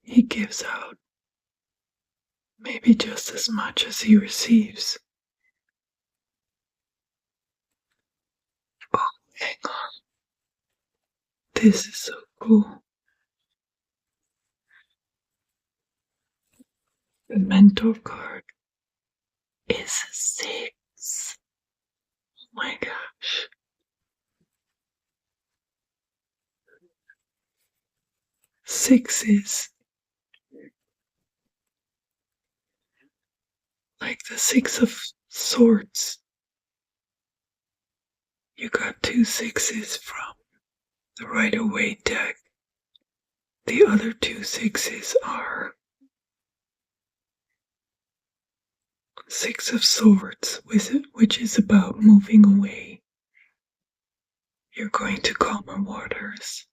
he gives out maybe just as much as he receives. Oh, hang on. This is so cool. The mentor card is a six. Oh my gosh. Sixes. Like the Six of Swords. You got two sixes from the Rider-Waite deck. The other two sixes are Six of Swords, which is about moving away. You're going to calmer waters.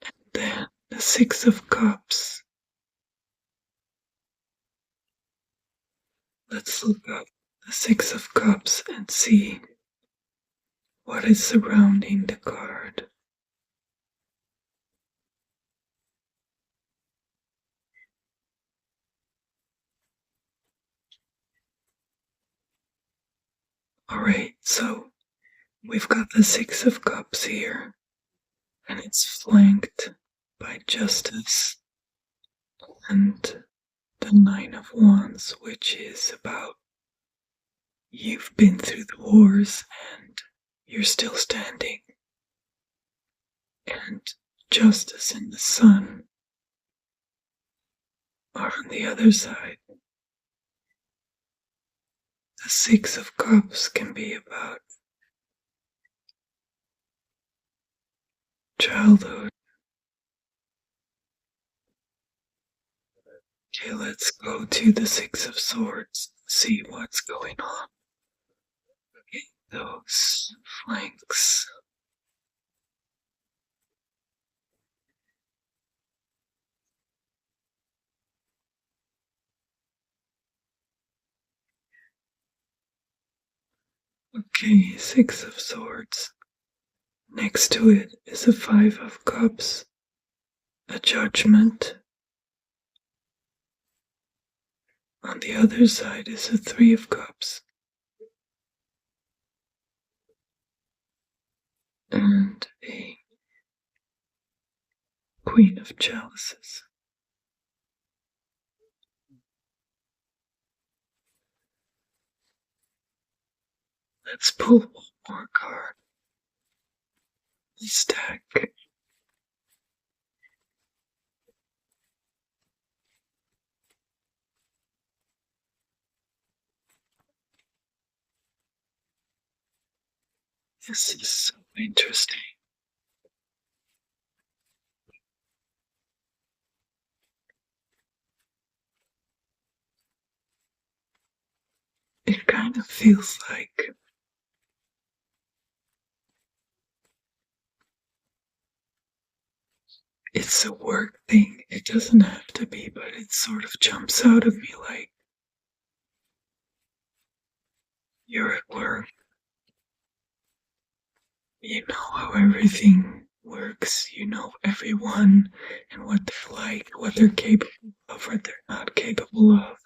And then the Six of Cups. Let's look up the Six of Cups and see what is surrounding the card. Alright, so we've got the Six of Cups here, and it's flanked by Justice and the Nine of Wands, which is about you've been through the wars and you're still standing. And Justice in the Sun are on the other side. The Six of Cups can be about childhood. Okay, let's go to the Six of Swords, see what's going on. Okay, those flanks. Okay, Six of Swords. Next to it is a Five of Cups, a Judgment. On the other side is a Three of Cups. And a Queen of Chalices. Let's pull one more card. Stack. This is so interesting. It kind of feels like it's a work thing. It doesn't have to be, but it sort of jumps out of me like you're at work. You know how everything works. You know everyone and what they're like, what they're capable of, what they're not capable of.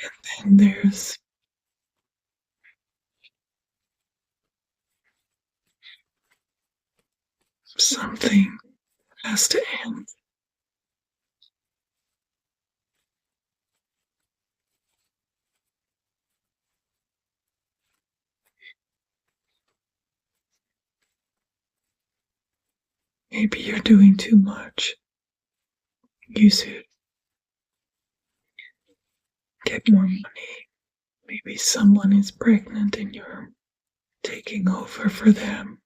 And then there's something has to end. Maybe you're doing too much. You should get more money. Maybe someone is pregnant and you're taking over for them.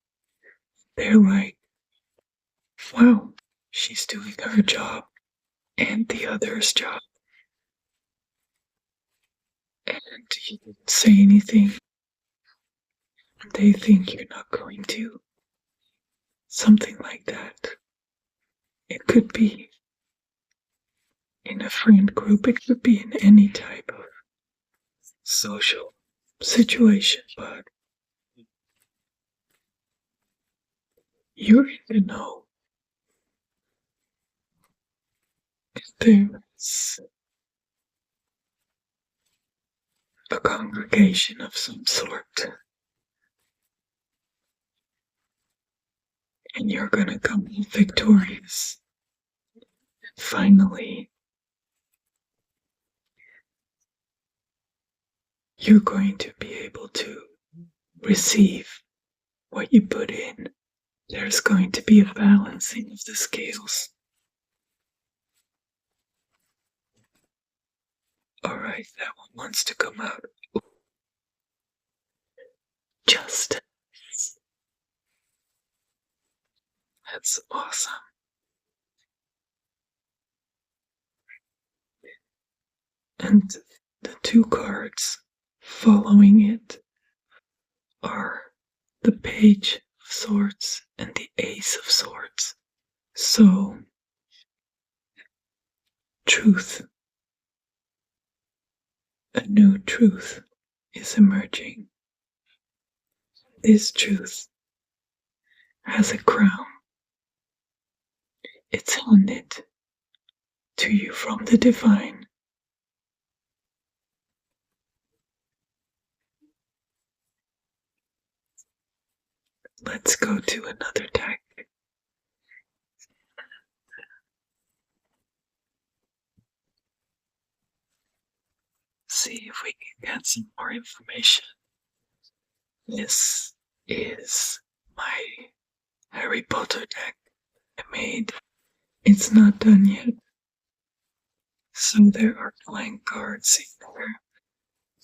They're like, wow, she's doing her job and the other's job. And you didn't say anything. They think you're not going to. Something like that. It could be in a friend group, it could be in any type of social situation, but you're in the know. There's a congregation of some sort, and you're gonna come out victorious. Finally, you're going to be able to receive what you put in. There's going to be a balancing of the scales. Alright, that one wants to come out. Justice. That's awesome. And the two cards following it are the Page of Swords and the Ace of Swords. So, truth. A new truth is emerging. This truth has a crown. It's handed to you from the divine. Let's go to another deck. See if we can get some more information. This is my Harry Potter deck I made. It's not done yet. So there are blank cards in there,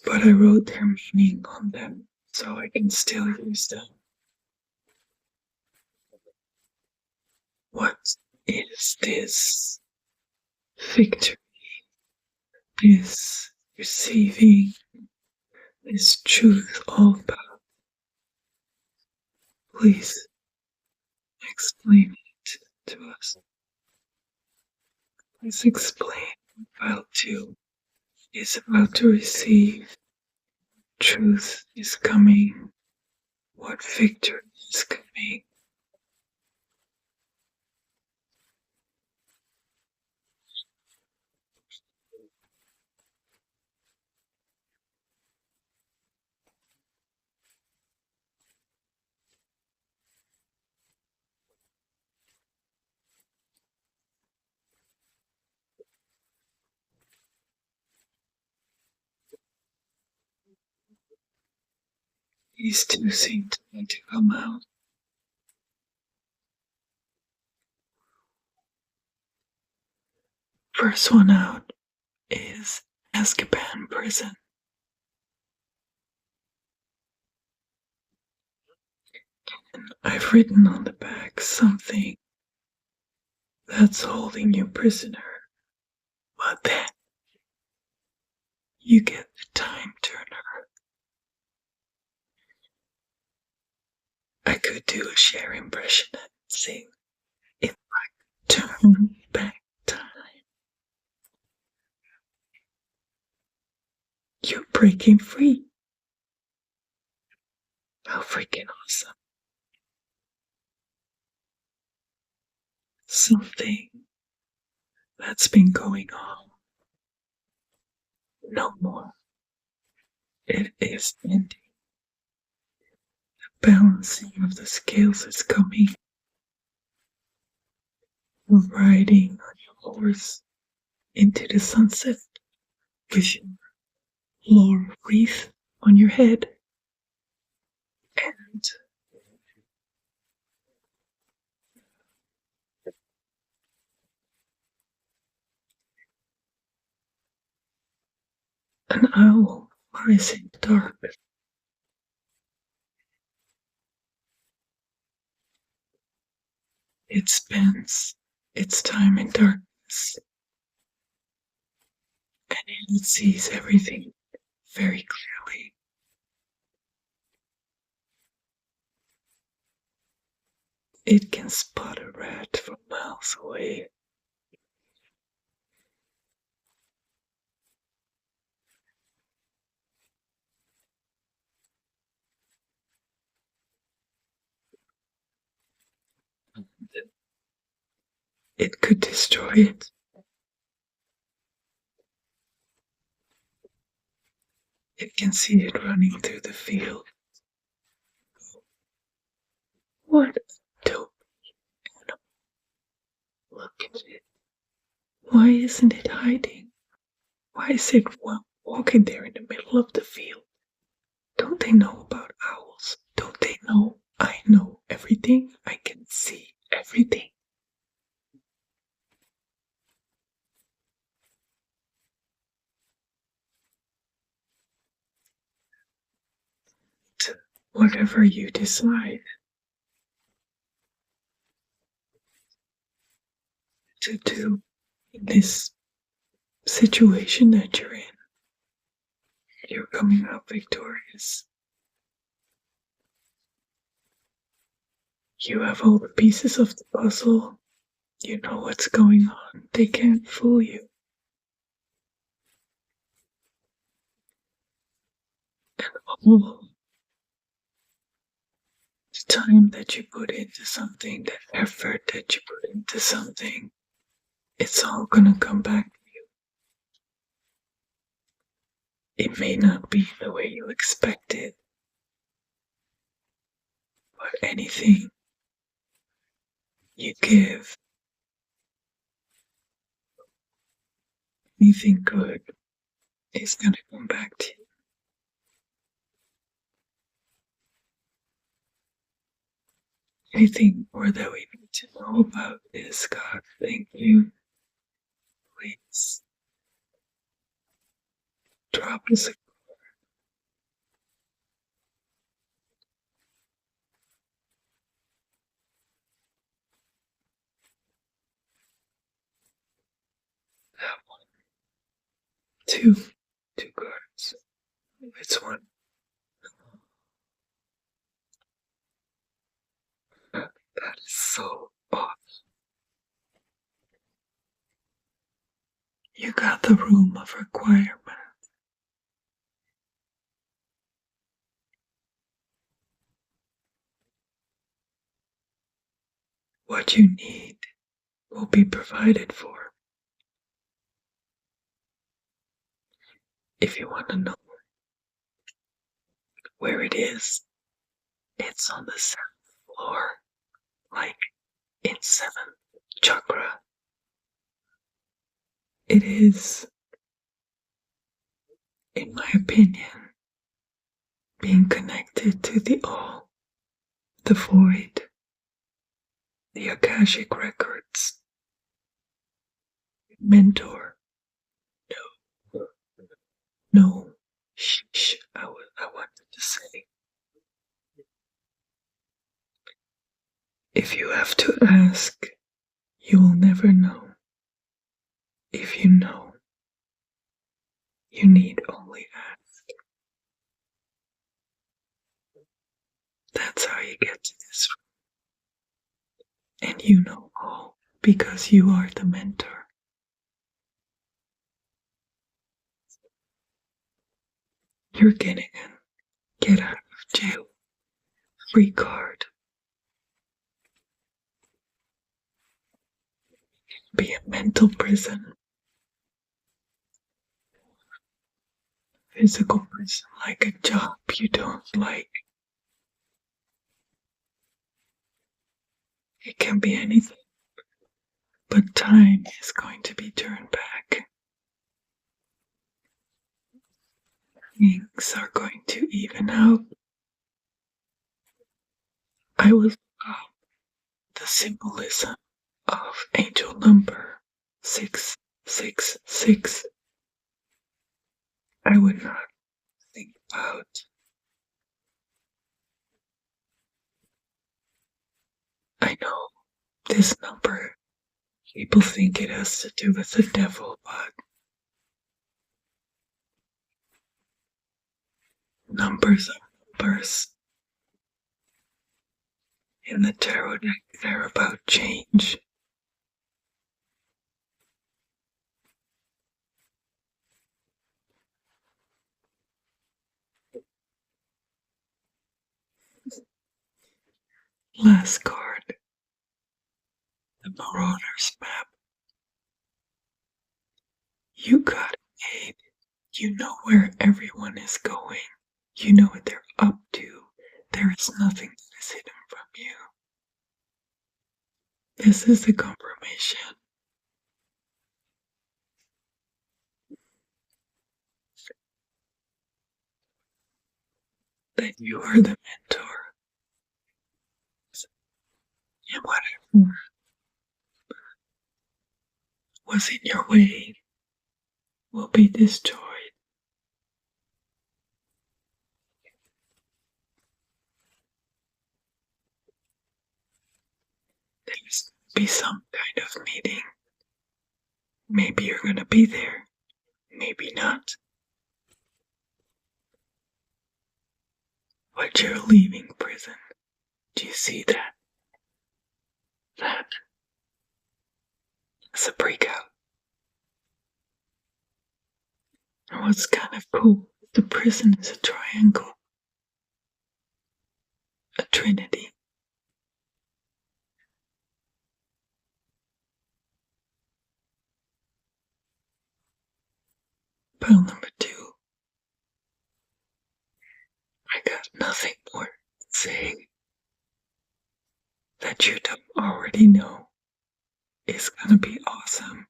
but I wrote their meaning on them so I can still use them. What is this victory? This receiving this truth all about? Please explain it to us. Please explain about you is about to receive. Truth is coming. What victory is coming? These two seem to need to come out. First one out is Azkaban prison. And I've written on the back something that's holding you prisoner. But then you get the time turner. I could do a Cher impression and sing, if I could turn back time. You're breaking free. How freaking awesome. Something that's been going on. No more. It is ending. The balancing of the scales is coming. You're riding on your horse into the sunset with your laurel wreath on your head. And an owl flies in the dark. It spends its time in darkness, and it sees everything very clearly. It can spot a rat from miles away. It could destroy it. It can see it running through the field. What a dope animal. Look at it. Why isn't it hiding? Why is it walking there in the middle of the field? Don't they know about owls? Don't they know I know everything? I can see everything. Whatever you decide to do in this situation that you're in, you're coming out victorious. You have all the pieces of the puzzle. You know what's going on. They can't fool you. And all the time that you put into something, the effort that you put into something, it's all gonna come back to you. It may not be the way you expected, but anything you give, anything good, is gonna come back to you. Anything more that we need to know about this, God, thank you. Please drop is a two cards. It's one. That is so odd. You got the room of requirement. What you need will be provided for. If you want to know where it is, it's on the 7th floor, like in 7th chakra. It is, in my opinion, being connected to the all, the void, the Akashic records. Mentor. No. No. Shh. I wanted to say. If you have to ask, you will never know. If you know, you need only ask. That's how you get to this room. And you know all because you are the mentor. You're getting an get out of jail free card. Be a mental prison. Physical prison, like a job you don't like. It can be anything. But time is going to be turned back. Things are going to even out. I will look up the symbolism of angel number 666. I would not think about I know this number, people think it has to do with the devil, but numbers are numbers. In the tarot deck, they're about change. Last card, the Marauder's map. You got it. You know where everyone is going. You know what they're up to. There is nothing that is hidden from you. This is the confirmation. That you are the mentor. And whatever was in your way will be destroyed. There's be some kind of meeting. Maybe you're gonna be there. Maybe not. But you're leaving prison. Do you see that? That is a breakout. And what's kind of cool, the prison is a triangle. A trinity. Pile number 2. I got nothing more to say that you don't already know is gonna be awesome.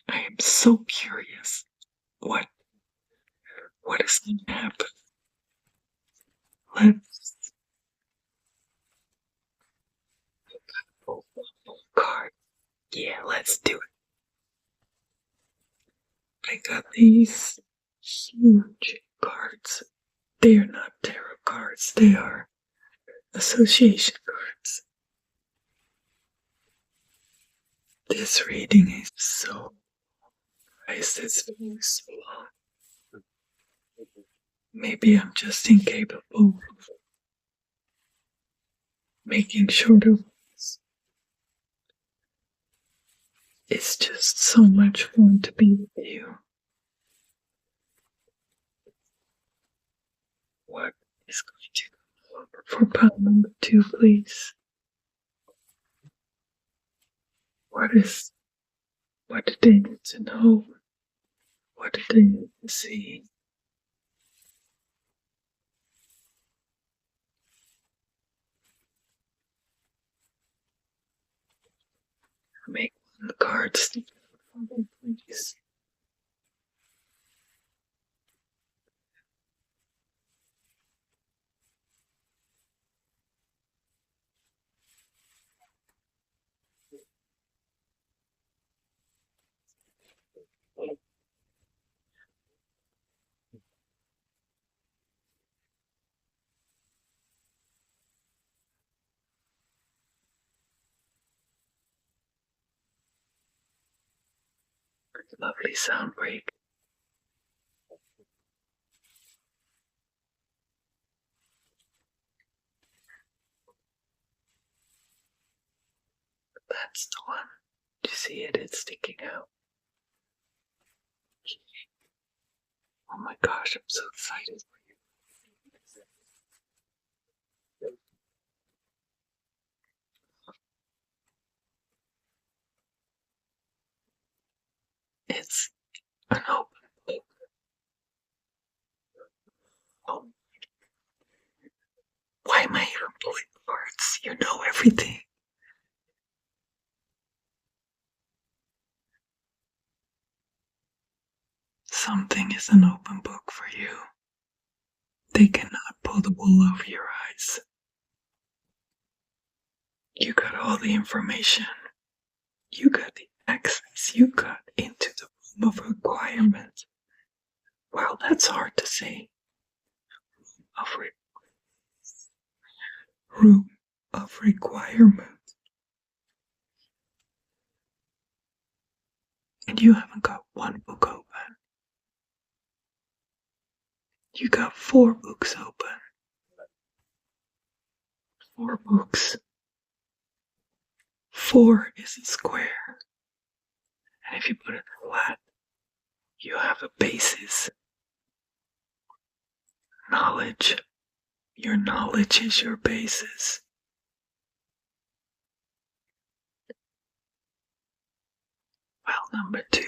I am so curious what is gonna happen. Let's pull one card. Yeah, let's do it. I got these huge cards. They are not tarot cards, they are association cards. This reading is so nice, it's been so long. Maybe I'm just incapable of making shorter ones. It's just so much fun to be with you. What is going to come over for pile number 2, please? What did they need to know? What did they need to see? Make one card stick out for me, please. Lovely sound break. That's the one. Do you see it? It's sticking out. Oh my gosh, I'm so excited for you. It's an open book. Oh, why am I even pulling cards? You know everything. Something is an open book for you. They cannot pull the wool over your eyes. You got all the information. You got the access. You got into the room of requirement. Wow, that's hard to say. Room of requirement. And you haven't got one book open. You got 4 books open. 4 books. 4 is a square. And if you put it flat, you have a basis. Knowledge. Your knowledge is your basis. Well, number 2.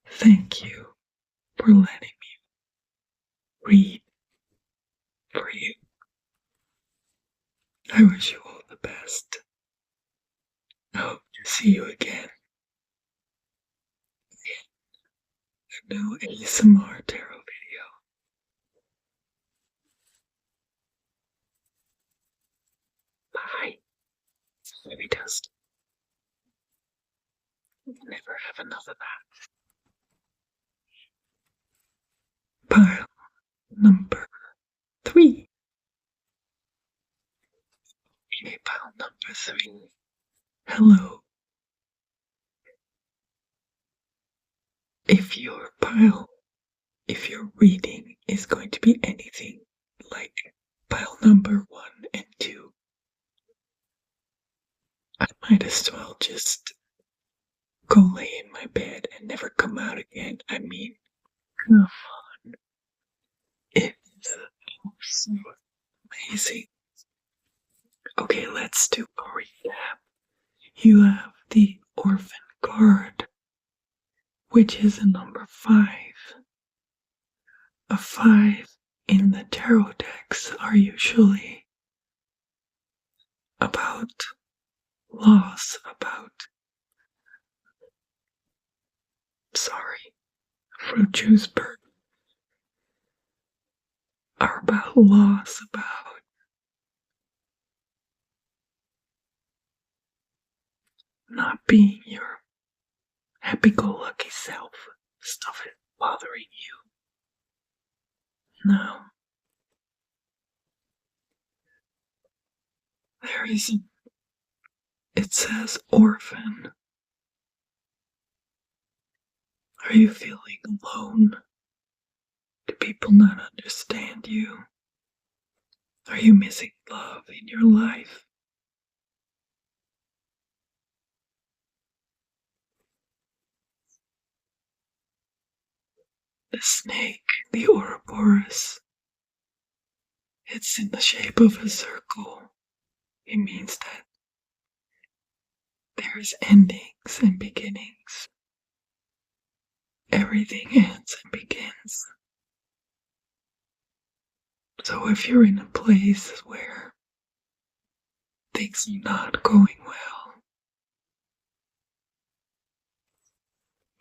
Thank you for letting me read for you. I wish you all the best. I hope to see you again in a new ASMR tarot video. Bye. Maybe dust. Never have another that. Pile number 3. Okay, pile number 3. Hello. If your reading is going to be anything like pile number 1 and 2, I might as well just go lay in my bed and never come out again. I mean, come on. It's so amazing. Okay, let's do a recap. You have the orphan card, which is a number 5. A 5 in the tarot decks are usually about loss, fruit juice bird, are about loss, about not being your happy-go-lucky self, stuff is bothering you. Now, it says orphan. Are you feeling alone? Do people not understand you? Are you missing love in your life? The snake, the Ouroboros, it's in the shape of a circle. It means that there's endings and beginnings. Everything ends and begins. So if you're in a place where things are not going well,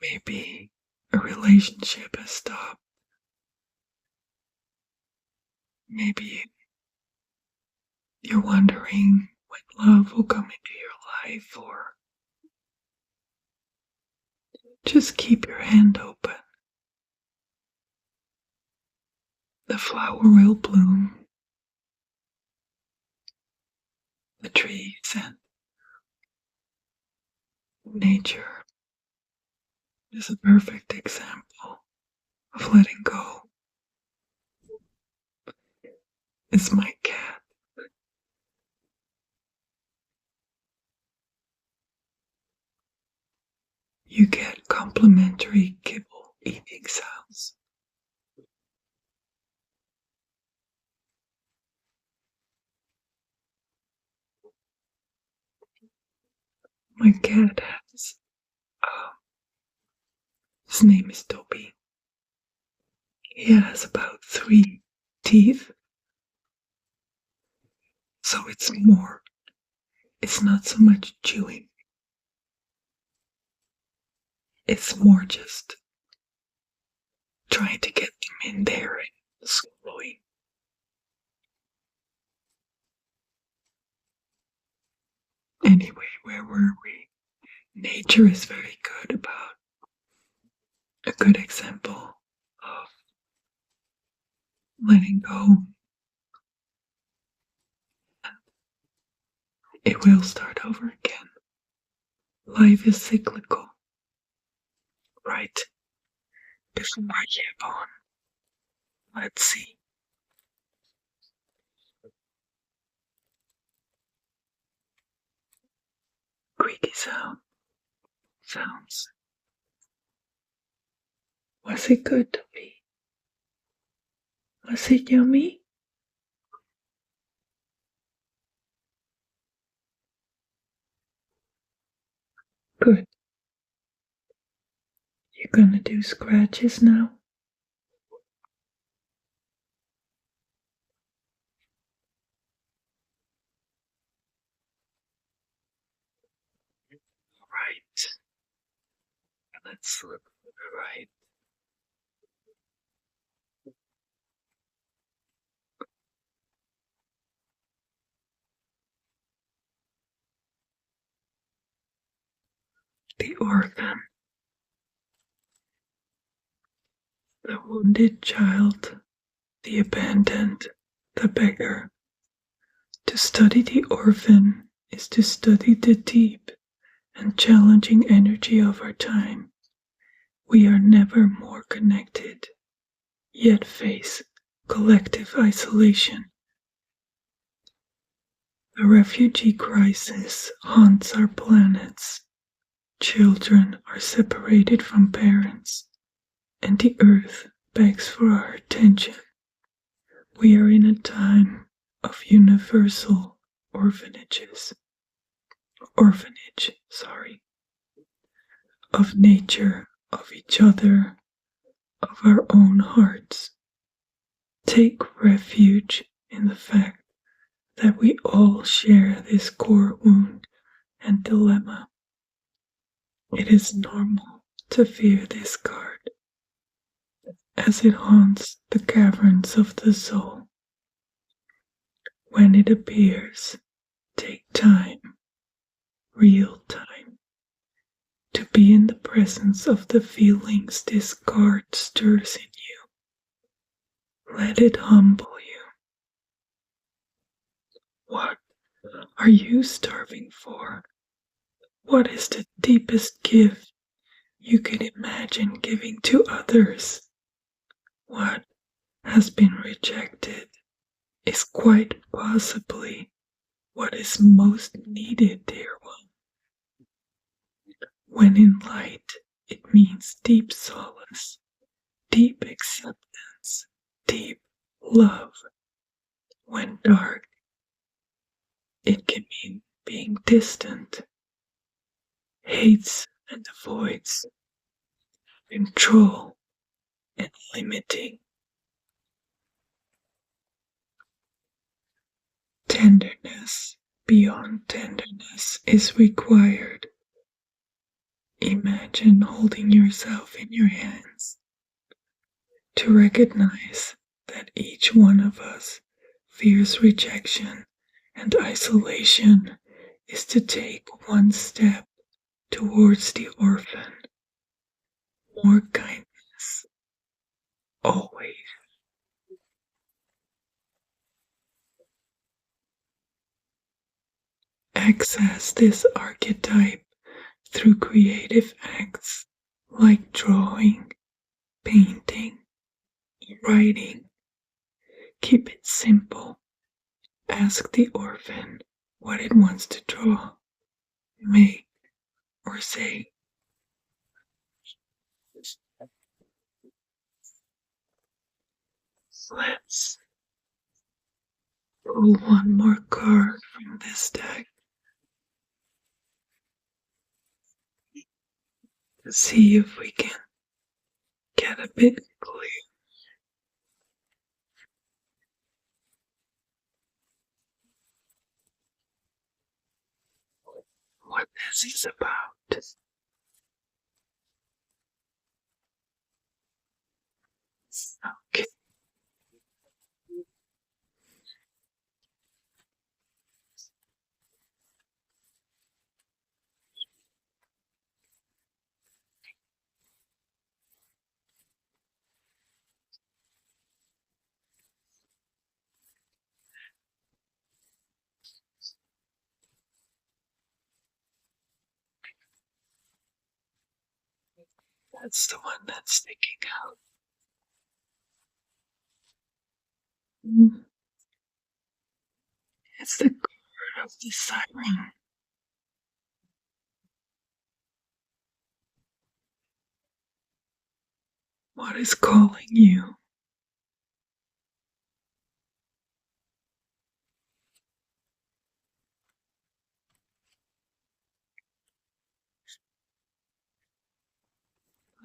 maybe a relationship has stopped, maybe you're wondering when love will come into your life, or just keep your hand open. The flower will bloom. The trees and nature is a perfect example of letting go. It's my cat. You get complimentary kibble eating sounds. My cat has, his name is Toby. He has about 3 teeth. So it's not so much chewing. It's more just trying to get them in there and swallowing. Anyway, where were we? Nature is very good about a good example of letting go. It will start over again. Life is cyclical. Right. Before I get on, let's see. Creaky sounds. Was it good to me? Was it yummy? Good. You're gonna do scratches now? Right. Let's flip right. The orphan. The wounded child. The abandoned. The beggar. To study the orphan is to study the deep and challenging energy of our time. We are never more connected, yet face collective isolation. The refugee crisis haunts our planets. Children are separated from parents, and the earth begs for our attention. We are in a time of universal orphanage, of nature, of each other, of our own hearts. Take refuge in the fact that we all share this core wound and dilemma. It is normal to fear this card, as it haunts the caverns of the soul. When it appears, take time, real time, to be in the presence of the feelings this card stirs in you. Let it humble you. What are you starving for? What is the deepest gift you can imagine giving to others? What has been rejected is quite possibly what is most needed, dear one. When in light, it means deep solace, deep acceptance, deep love. When dark, it can mean being distant, hates and avoids, control and limiting. Tenderness beyond tenderness is required. Imagine holding yourself in your hands to recognize that each one of us fears rejection and isolation is to take one step towards the orphan. More kindness, always. Access this archetype through creative acts like drawing, painting, writing. Keep it simple. Ask the orphan what it wants to draw, make, or say. Let's pull one more card from this deck to see if we can get a bit clear what this is about. Okay. That's the one that's sticking out. It's the card of the siren. What is calling you?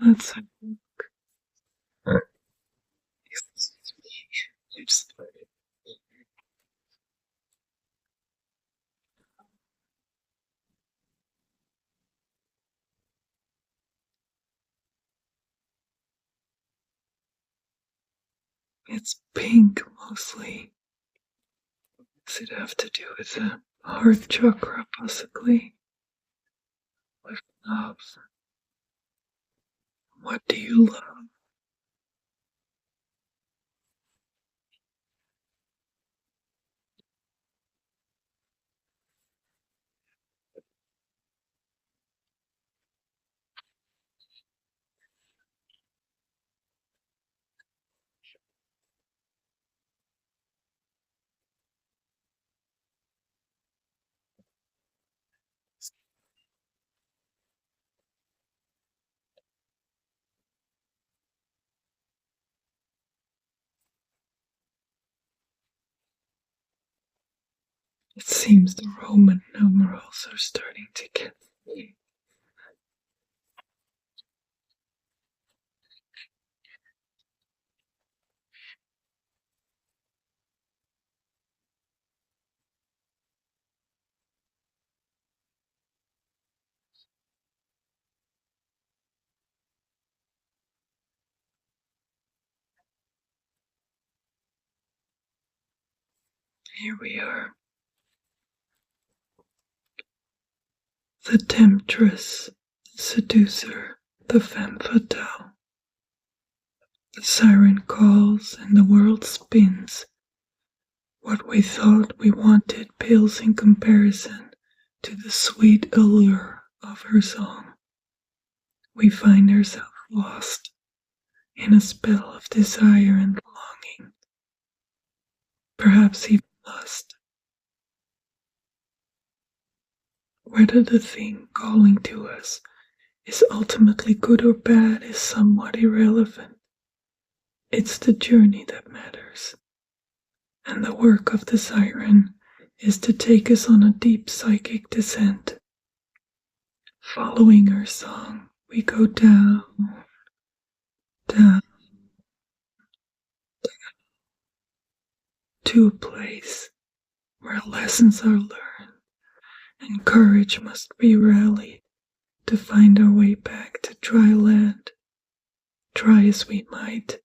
Let's have a look. It's pink mostly. Does it have to do with the heart chakra, possibly? With love. What do you love? It seems the Roman numerals are starting to get me. Here we are. The temptress, the seducer, the femme fatale. The siren calls and the world spins. What we thought we wanted pales in comparison to the sweet allure of her song. We find ourselves lost in a spell of desire and longing, perhaps even lust. Whether the thing calling to us is ultimately good or bad is somewhat irrelevant. It's the journey that matters. And the work of the siren is to take us on a deep psychic descent. Following her song, we go down, down, to a place where lessons are learned and courage must be rallied to find our way back to dry land. Try as we might,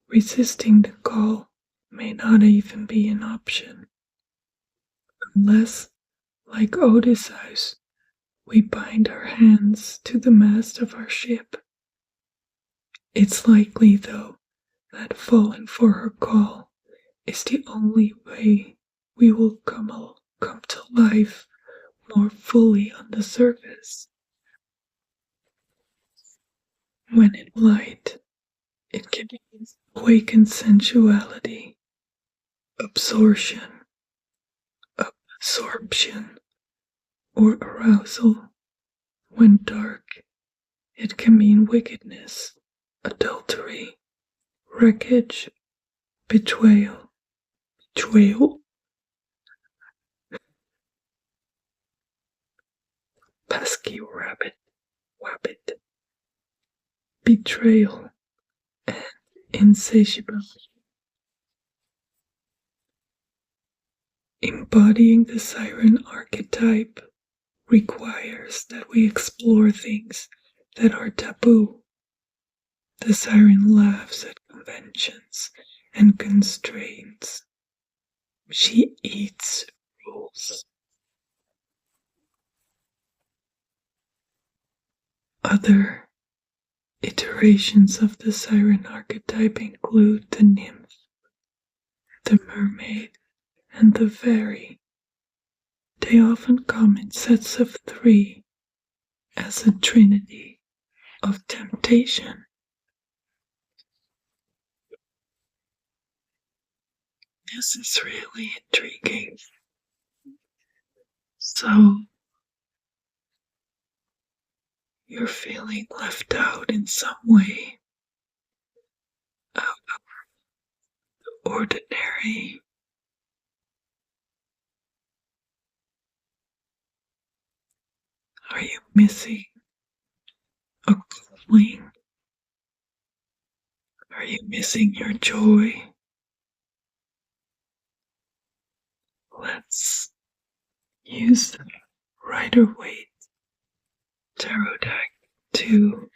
resisting the call may not even be an option. Unless, like Odysseus, we bind our hands to the mast of our ship. It's likely, though, that falling for her call is the only way we will come to life more fully on the surface. When in light, it can awaken sensuality, absorption, or arousal. When dark, it can mean wickedness, adultery, wreckage, betrayal. Betrayal? Pesky wabbit. Betrayal and insatiability. Embodying the siren archetype requires that we explore things that are taboo. The siren laughs at conventions and constraints. She eats rules. Other iterations of the siren archetype include the nymph, the mermaid, and the fairy. They often come in sets of 3 as a trinity of temptation. This is really intriguing. So, you're feeling left out in some way, out of the ordinary. Are you missing a calling? Are you missing your joy? Let's use the Rider-Waite tarot deck to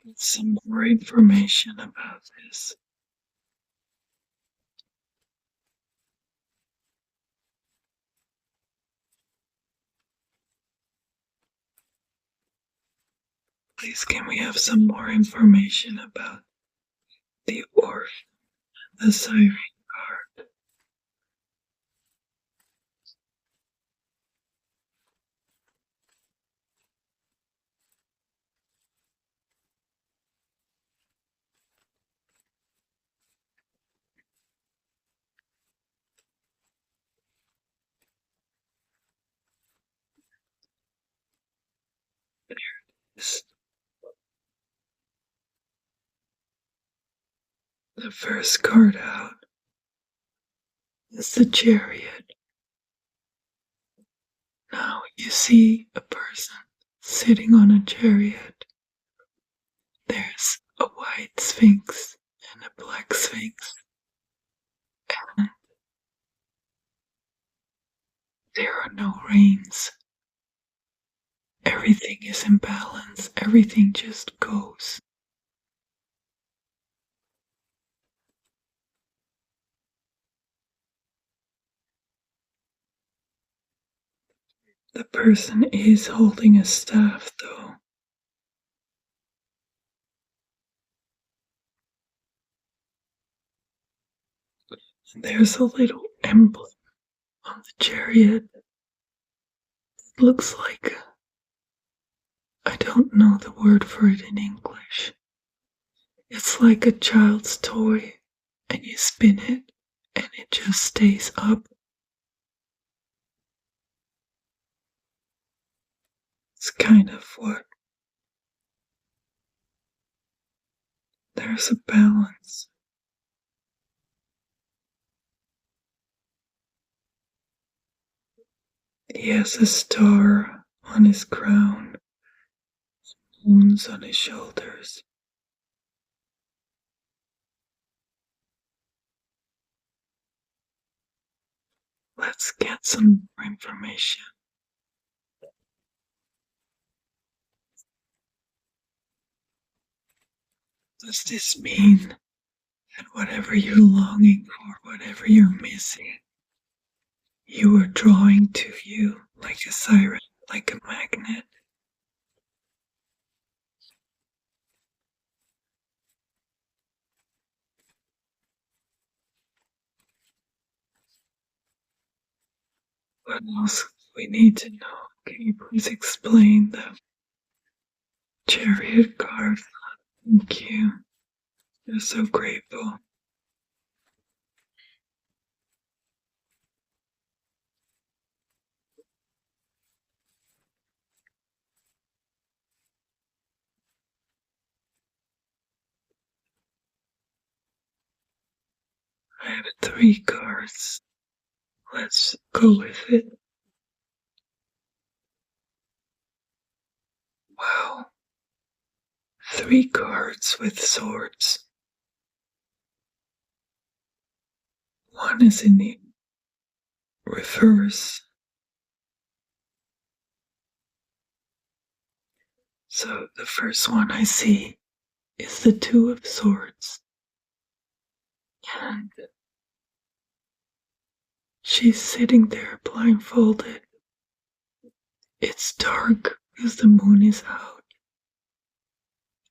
get some more information about this. Please, can we have some more information about the orphan, the siren card? There it is. The first card out is the Chariot. Now you see a person sitting on a chariot. There's a white sphinx and a black sphinx. And there are no reins. Everything is in balance. Everything just goes. The person is holding a staff, though. And there's a little emblem on the chariot. It looks like, I don't know the word for it in English. It's like a child's toy, and you spin it, and it just stays up. It's kind of what. There's a balance. He has a star on his crown, moons on his shoulders. Let's get some more information. Does this mean that whatever you're longing for, whatever you're missing, you are drawing to you like a siren, like a magnet? What else we need to know? Can you please explain the chariot card? Thank you. You're so grateful. I have 3 cards. Let's go with it. Wow. 3 cards with swords. One is in the reverse. So the first one I see is the 2 of swords. And she's sitting there blindfolded. It's dark because the moon is out.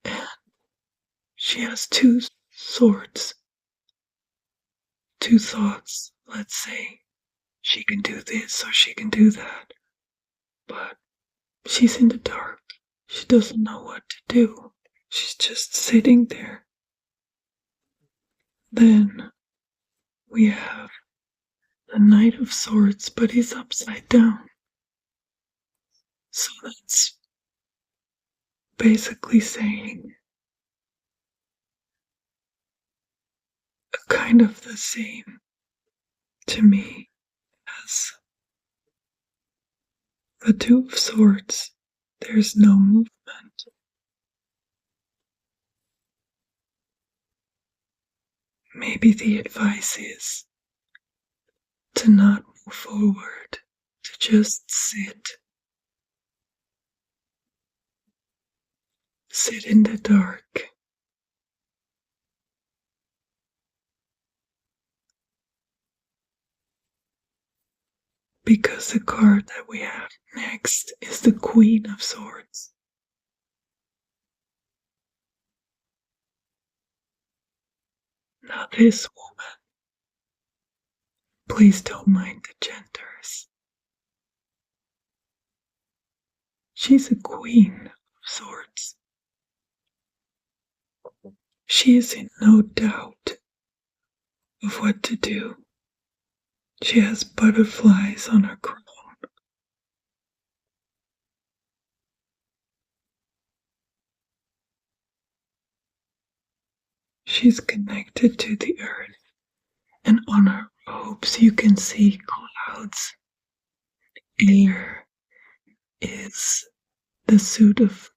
And she has 2 swords. 2 thoughts, let's say. She can do this or she can do that. But she's in the dark. She doesn't know what to do. She's just sitting there. Then we have the Knight of Swords, but he's upside down. So that's basically saying kind of the same to me as the 2 of Swords. There's no movement. Maybe the advice is to not move forward, to just sit. Sit in the dark. Because the card that we have next is the Queen of Swords. Now this woman, please don't mind the genders. She's a Queen of Swords. She is in no doubt of what to do. She has butterflies on her crown. She's connected to the earth, and on her robes you can see clouds. Air is the suit of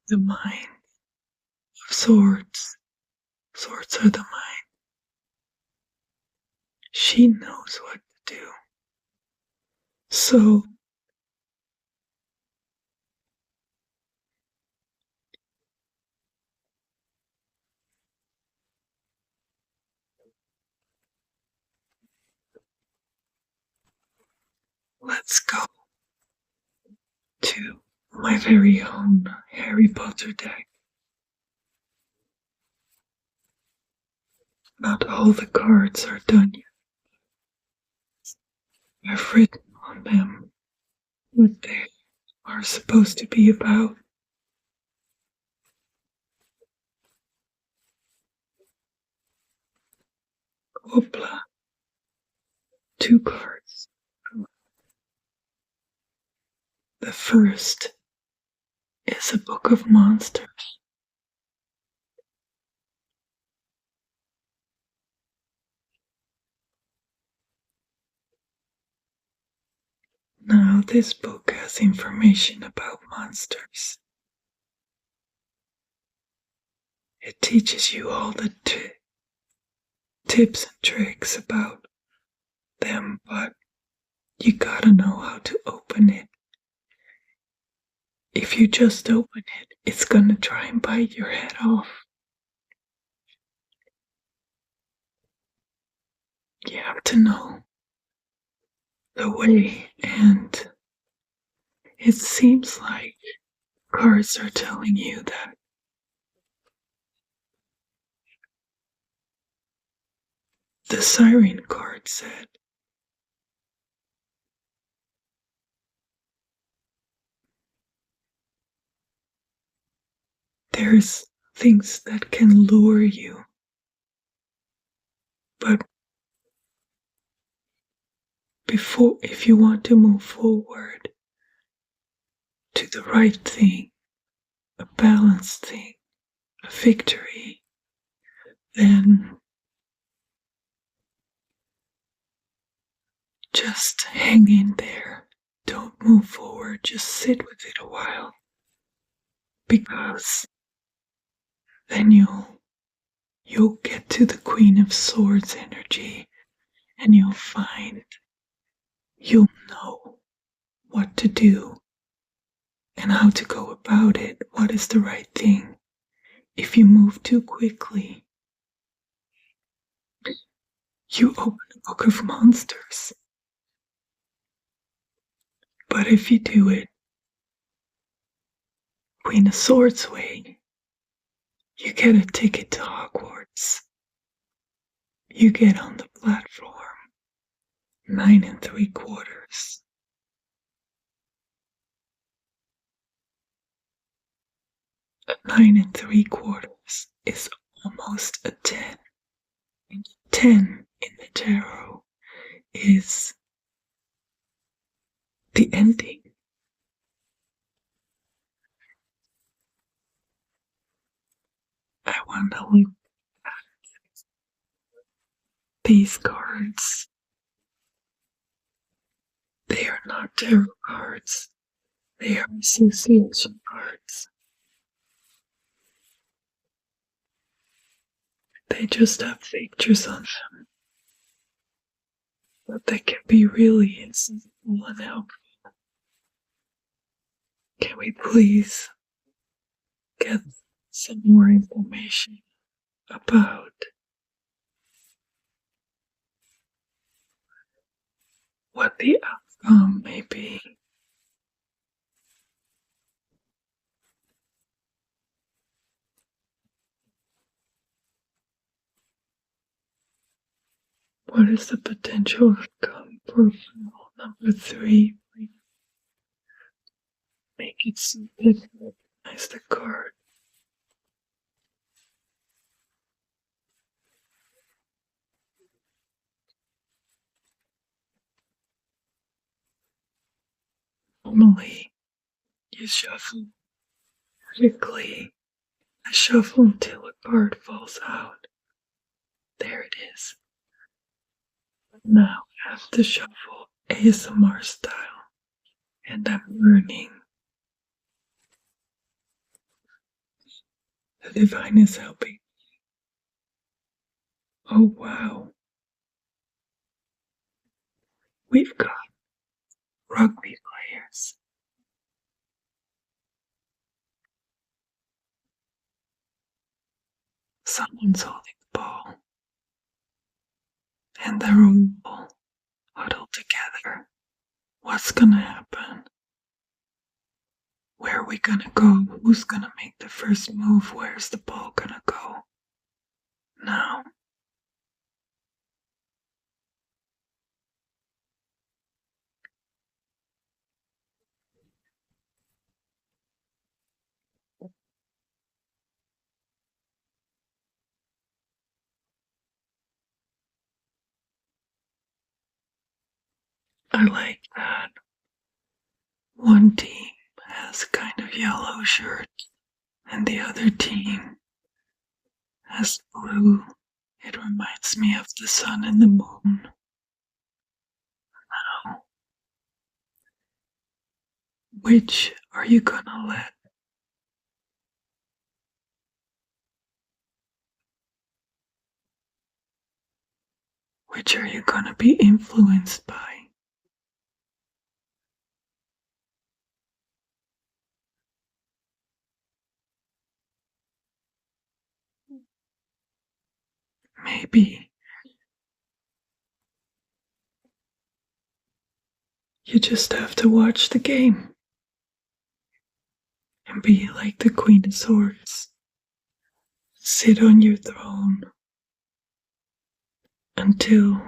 the mind of swords. Swords are the mind. She knows what to do. So let's go to my very own Harry Potter deck. Not all the cards are done yet. I've written on them what they are supposed to be about. Hoopla. 2 cards. The first is a book of monsters. Now, this book has information about monsters. It teaches you all the tips and tricks about them, but you gotta know how to open it. If you just open it, it's gonna try and bite your head off. You have to know the way, and it seems like cards are telling you that the siren card said there's things that can lure you, but if you want to move forward to the right thing, a balanced thing, a victory, then just hang in there. Don't move forward, just sit with it a while, because then you'll get to the Queen of Swords energy, and you'll know what to do and how to go about it, what is the right thing. If you move too quickly, you open a book of monsters. But if you do it Queen of Swords way, you get a ticket to Hogwarts. You get on the platform 9 3/4. A 9 3/4 is almost a 10. And 10 in the tarot is the ending. I want to look at these cards. They are not tarot cards. They are association cards. They just have pictures on them. But they can be really insightful and helpful. Can we please get some more information about what the outcome may be? What is the potential outcome for file number 3? Make it so that you recognize the card. Normally, you shuffle quickly. I shuffle until a card falls out. There it is. Now I have to shuffle ASMR style, and I'm learning. The divine is helping. Oh wow. We've got rugby players. Someone's holding the ball. And they're all huddled together. What's gonna happen? Where are we gonna go? Who's gonna make the first move? Where's the ball gonna go? Now, I like that. One team has kind of yellow shirt and the other team has blue. It reminds me of the sun and the moon. Which are you gonna let? Which are you gonna be influenced by? Maybe you just have to watch the game and be like the Queen of Swords. Sit on your throne until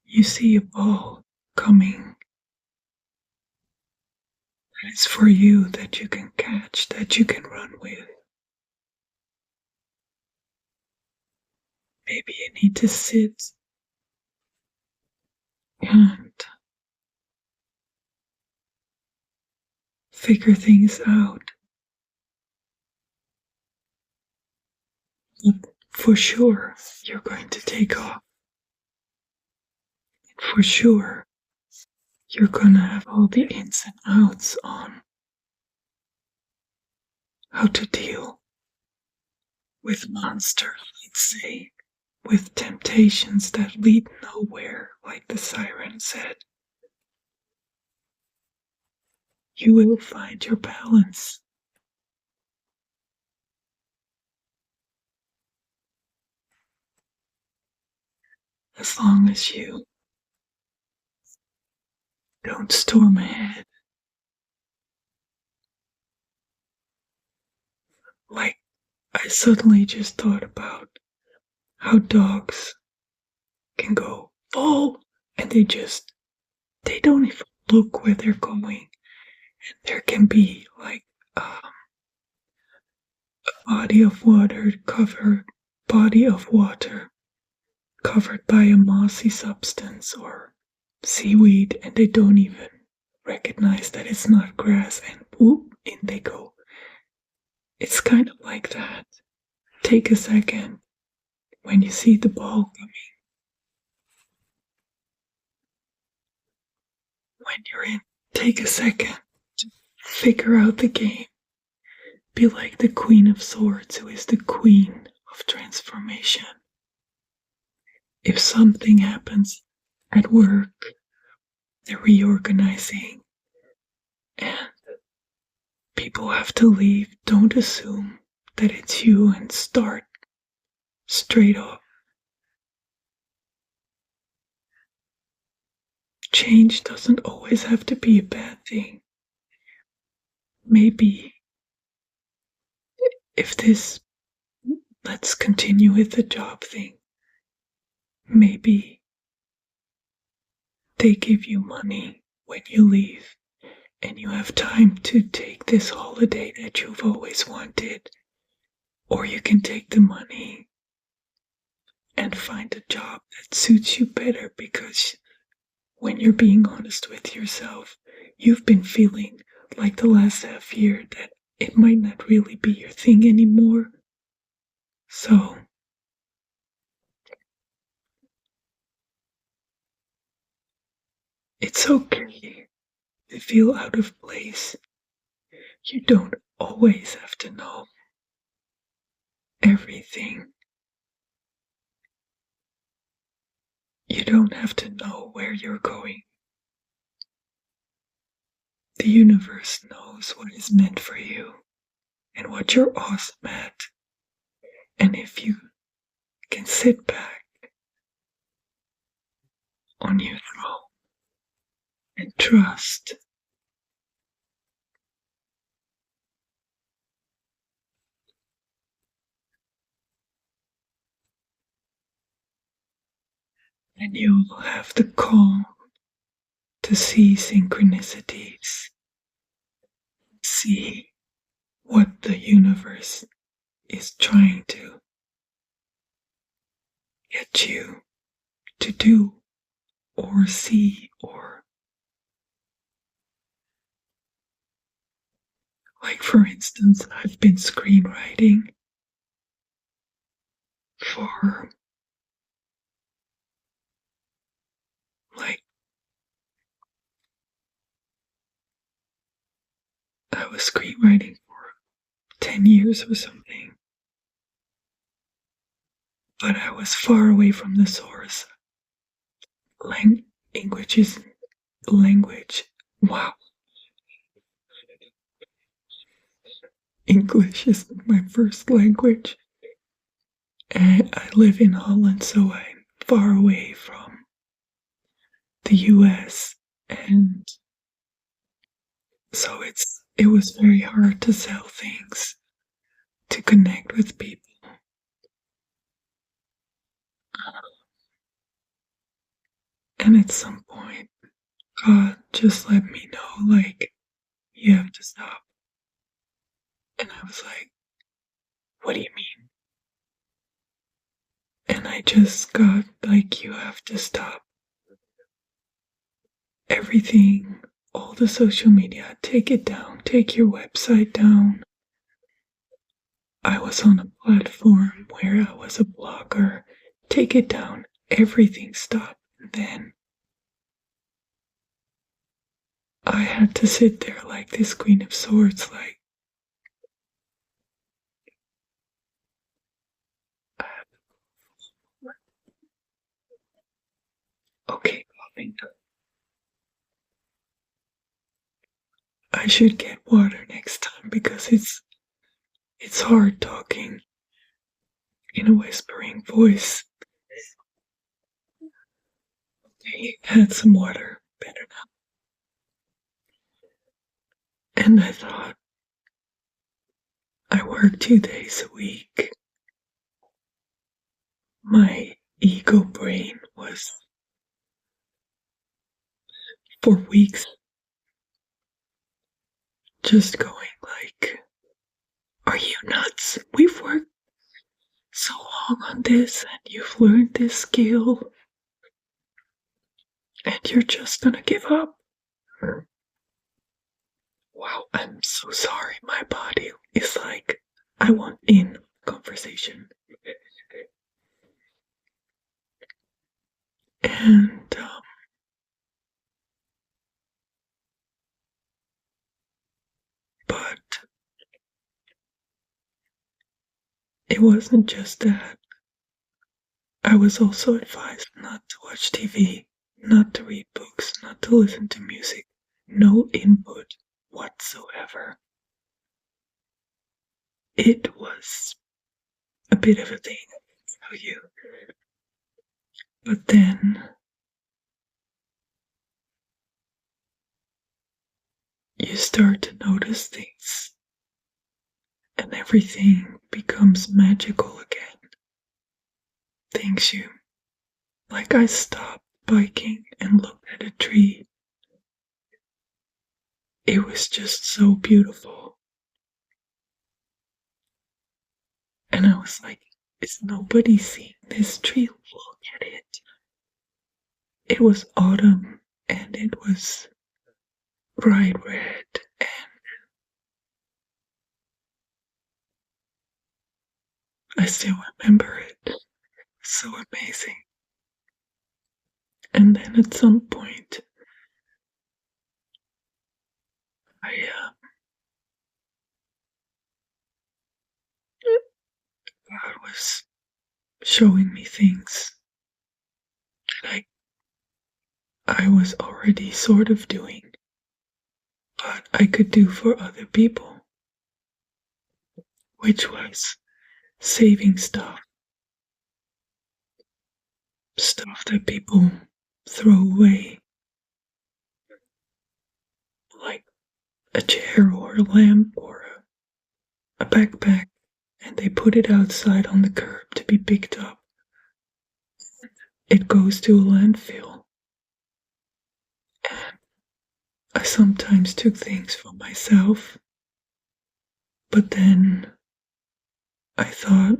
you see a ball coming that is for you, that you can catch, that you can run with. Maybe you need to sit and figure things out. But for sure, you're going to take off. For sure, you're gonna have all the ins and outs on how to deal with monsters, let's say, with temptations that lead nowhere, like the siren said. You will find your balance. As long as you don't storm ahead. Like, I suddenly just thought about how dogs can go, oh, and they don't even look where they're going. And there can be like a body of water covered by a mossy substance or seaweed, and they don't even recognize that it's not grass, and whoop, in they go. It's kind of like that. Take a second when you see the ball coming. When you're in, take a second to figure out the game. Be like the Queen of Swords, who is the queen of transformation. If something happens at work, they're reorganizing, and people have to leave, don't assume that it's you and start straight up. Change doesn't always have to be a bad thing. Maybe if let's continue with the job thing. Maybe they give you money when you leave and you have time to take this holiday that you've always wanted. Or you can take the money and find a job that suits you better, because when you're being honest with yourself, you've been feeling like the last half year that it might not really be your thing anymore. So, it's okay to feel out of place. You don't always have to know everything. You don't have to know where you're going. The universe knows what is meant for you and what you're awesome at. And if you can sit back on your throne and trust, then you will have the calm to see synchronicities, see what the universe is trying to get you to do or see, or like, for instance, I've been screenwriting for like, I was screenwriting for 10 years or something, but I was far away from the source. English is language. Wow. English is my first language. And I live in Holland, so I'm far away from the US. And so it was very hard to sell things, to connect with people. And at some point, God just let me know, like, you have to stop. And I was like, what do you mean? And I just got like, you have to stop everything, all the social media, take it down, take your website down. I was on a platform where I was a blogger, take it down, everything stopped. And then I had to sit there like this Queen of Swords, like, okay, I should get water next time because it's hard talking in a whispering voice. Okay, had some water, better now. And I thought, I work 2 days a week. My ego brain was for weeks just going like, are you nuts? We've worked so long on this and you've learned this skill and you're just gonna give up. Wow, I'm so sorry. My body is like, I want in conversation. And but it wasn't just that. I was also advised not to watch TV, not to read books, not to listen to music, no input whatsoever. It was a bit of a thing, I can tell you. But then you start to notice things, and everything becomes magical again. Things you, like, I stopped biking and looked at a tree. It was just so beautiful. And I was like, is nobody seeing this tree? Look at it. It was autumn and it was bright red and I still remember it. So amazing. And then at some point, God was showing me things that I was already sort of doing, but I could do for other people, which was saving stuff that people throw away, like a chair or a lamp or a backpack, and they put it outside on the curb to be picked up. It goes to a landfill. And I sometimes took things for myself, but then I thought,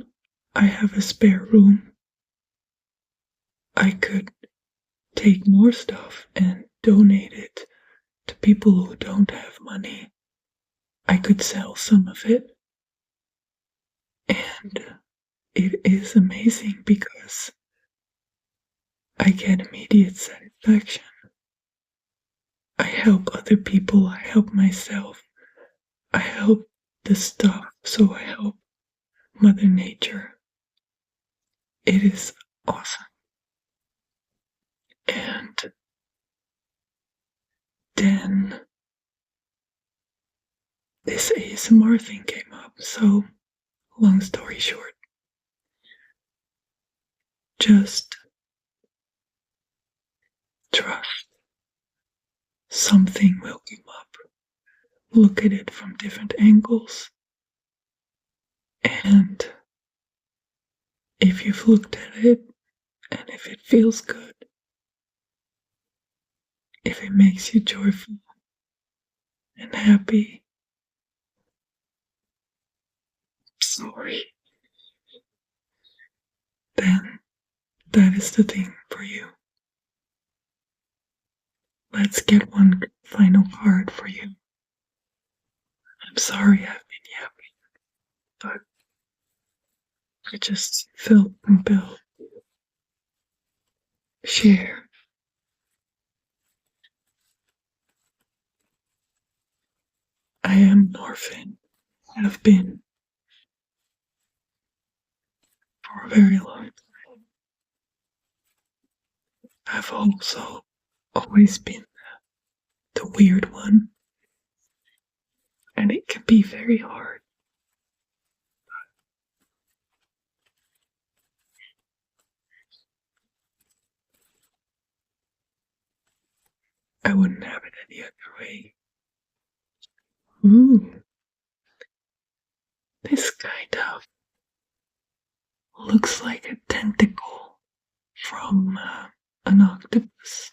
I have a spare room. I could take more stuff and donate it to people who don't have money. I could sell some of it. And it is amazing because I get immediate satisfaction. I help other people, I help myself, I help the stuff, so I help Mother Nature. It is awesome. And then this ASMR thing came up, so long story short, just trust something will come up. Look at it from different angles. And if you've looked at it, and if it feels good, if it makes you joyful and happy, sorry, then that is the thing for you. Let's get one final card for you. I'm sorry I've been yapping, but I just felt compelled to share. I am an orphan, have been for a very long time. I've also always been the weird one, and it can be very hard. I wouldn't have it any other way. Ooh, this kind of looks like a tentacle from an octopus.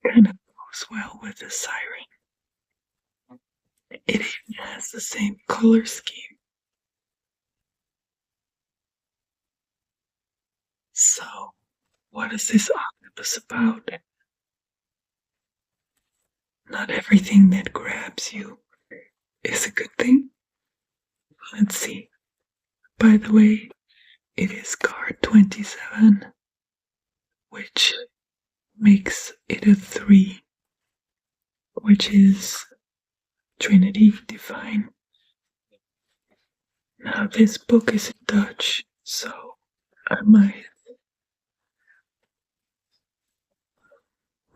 Kind of goes well with the siren. It even has the same color scheme. So, what is this octopus about? Not everything that grabs you is a good thing. Let's see. By the way, it is card 27, which makes it a 3, which is Trinity Divine. Now, this book is in Dutch, so I might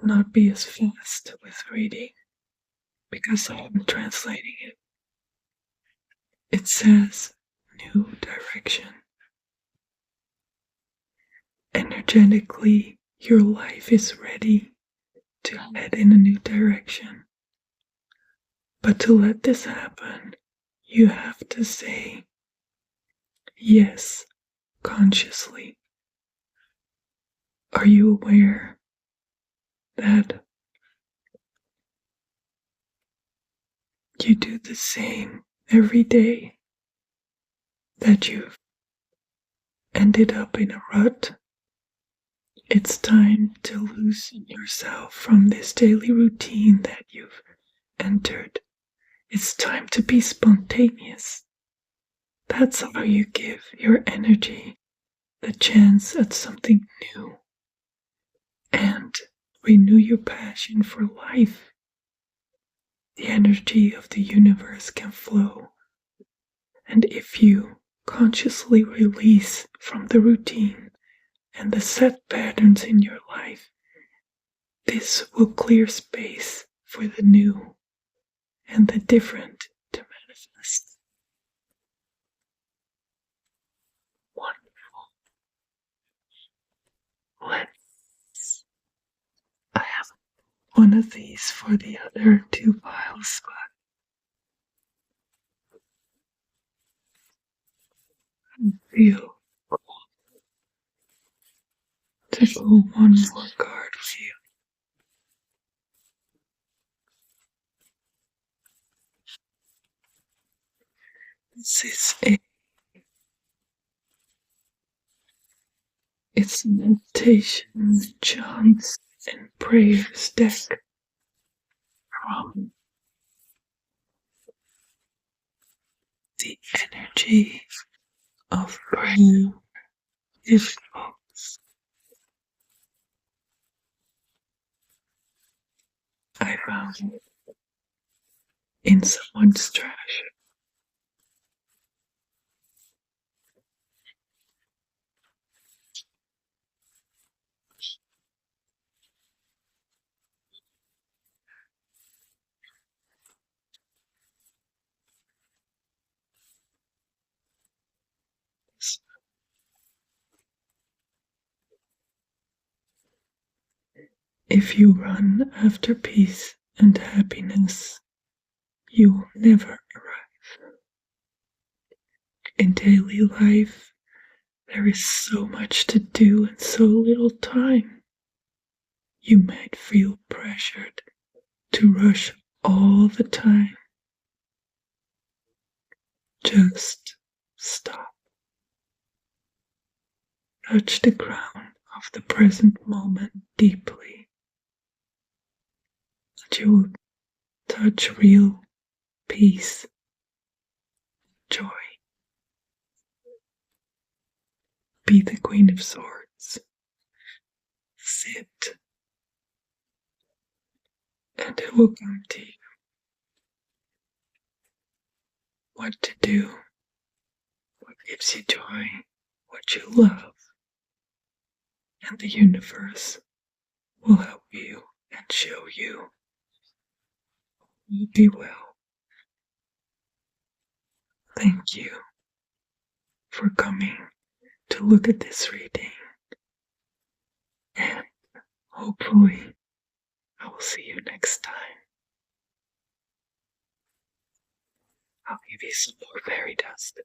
not be as fast with reading because I'm translating it. It says new direction. Energetically, your life is ready to head in a new direction. But to let this happen, you have to say yes consciously. Are you aware that you do the same every day, that you've ended up in a rut? It's time to loosen yourself from this daily routine that you've entered. It's time to be spontaneous. That's how you give your energy the chance at something new and renew your passion for life. The energy of the universe can flow, and if you consciously release from the routine and the set patterns in your life, this will clear space for the new and the different to manifest. Wonderful. I have one of these for the other 2 piles, but I feel to pull one more card for you. This is it's It's a meditation, chants, and prayers deck from the energy of prayer. If I found it in someone's trash. If you run after peace and happiness, you will never arrive. In daily life, there is so much to do and so little time. You might feel pressured to rush all the time. Just stop. Touch the ground of the present moment deeply. That you will touch real peace, joy. Be the Queen of Swords. Sit, and it will come to you what to do, what gives you joy, what you love, and the universe will help you and show you will be well. Thank you for coming to look at this reading, and hopefully I will see you next time. I'll give you some more fairy dust.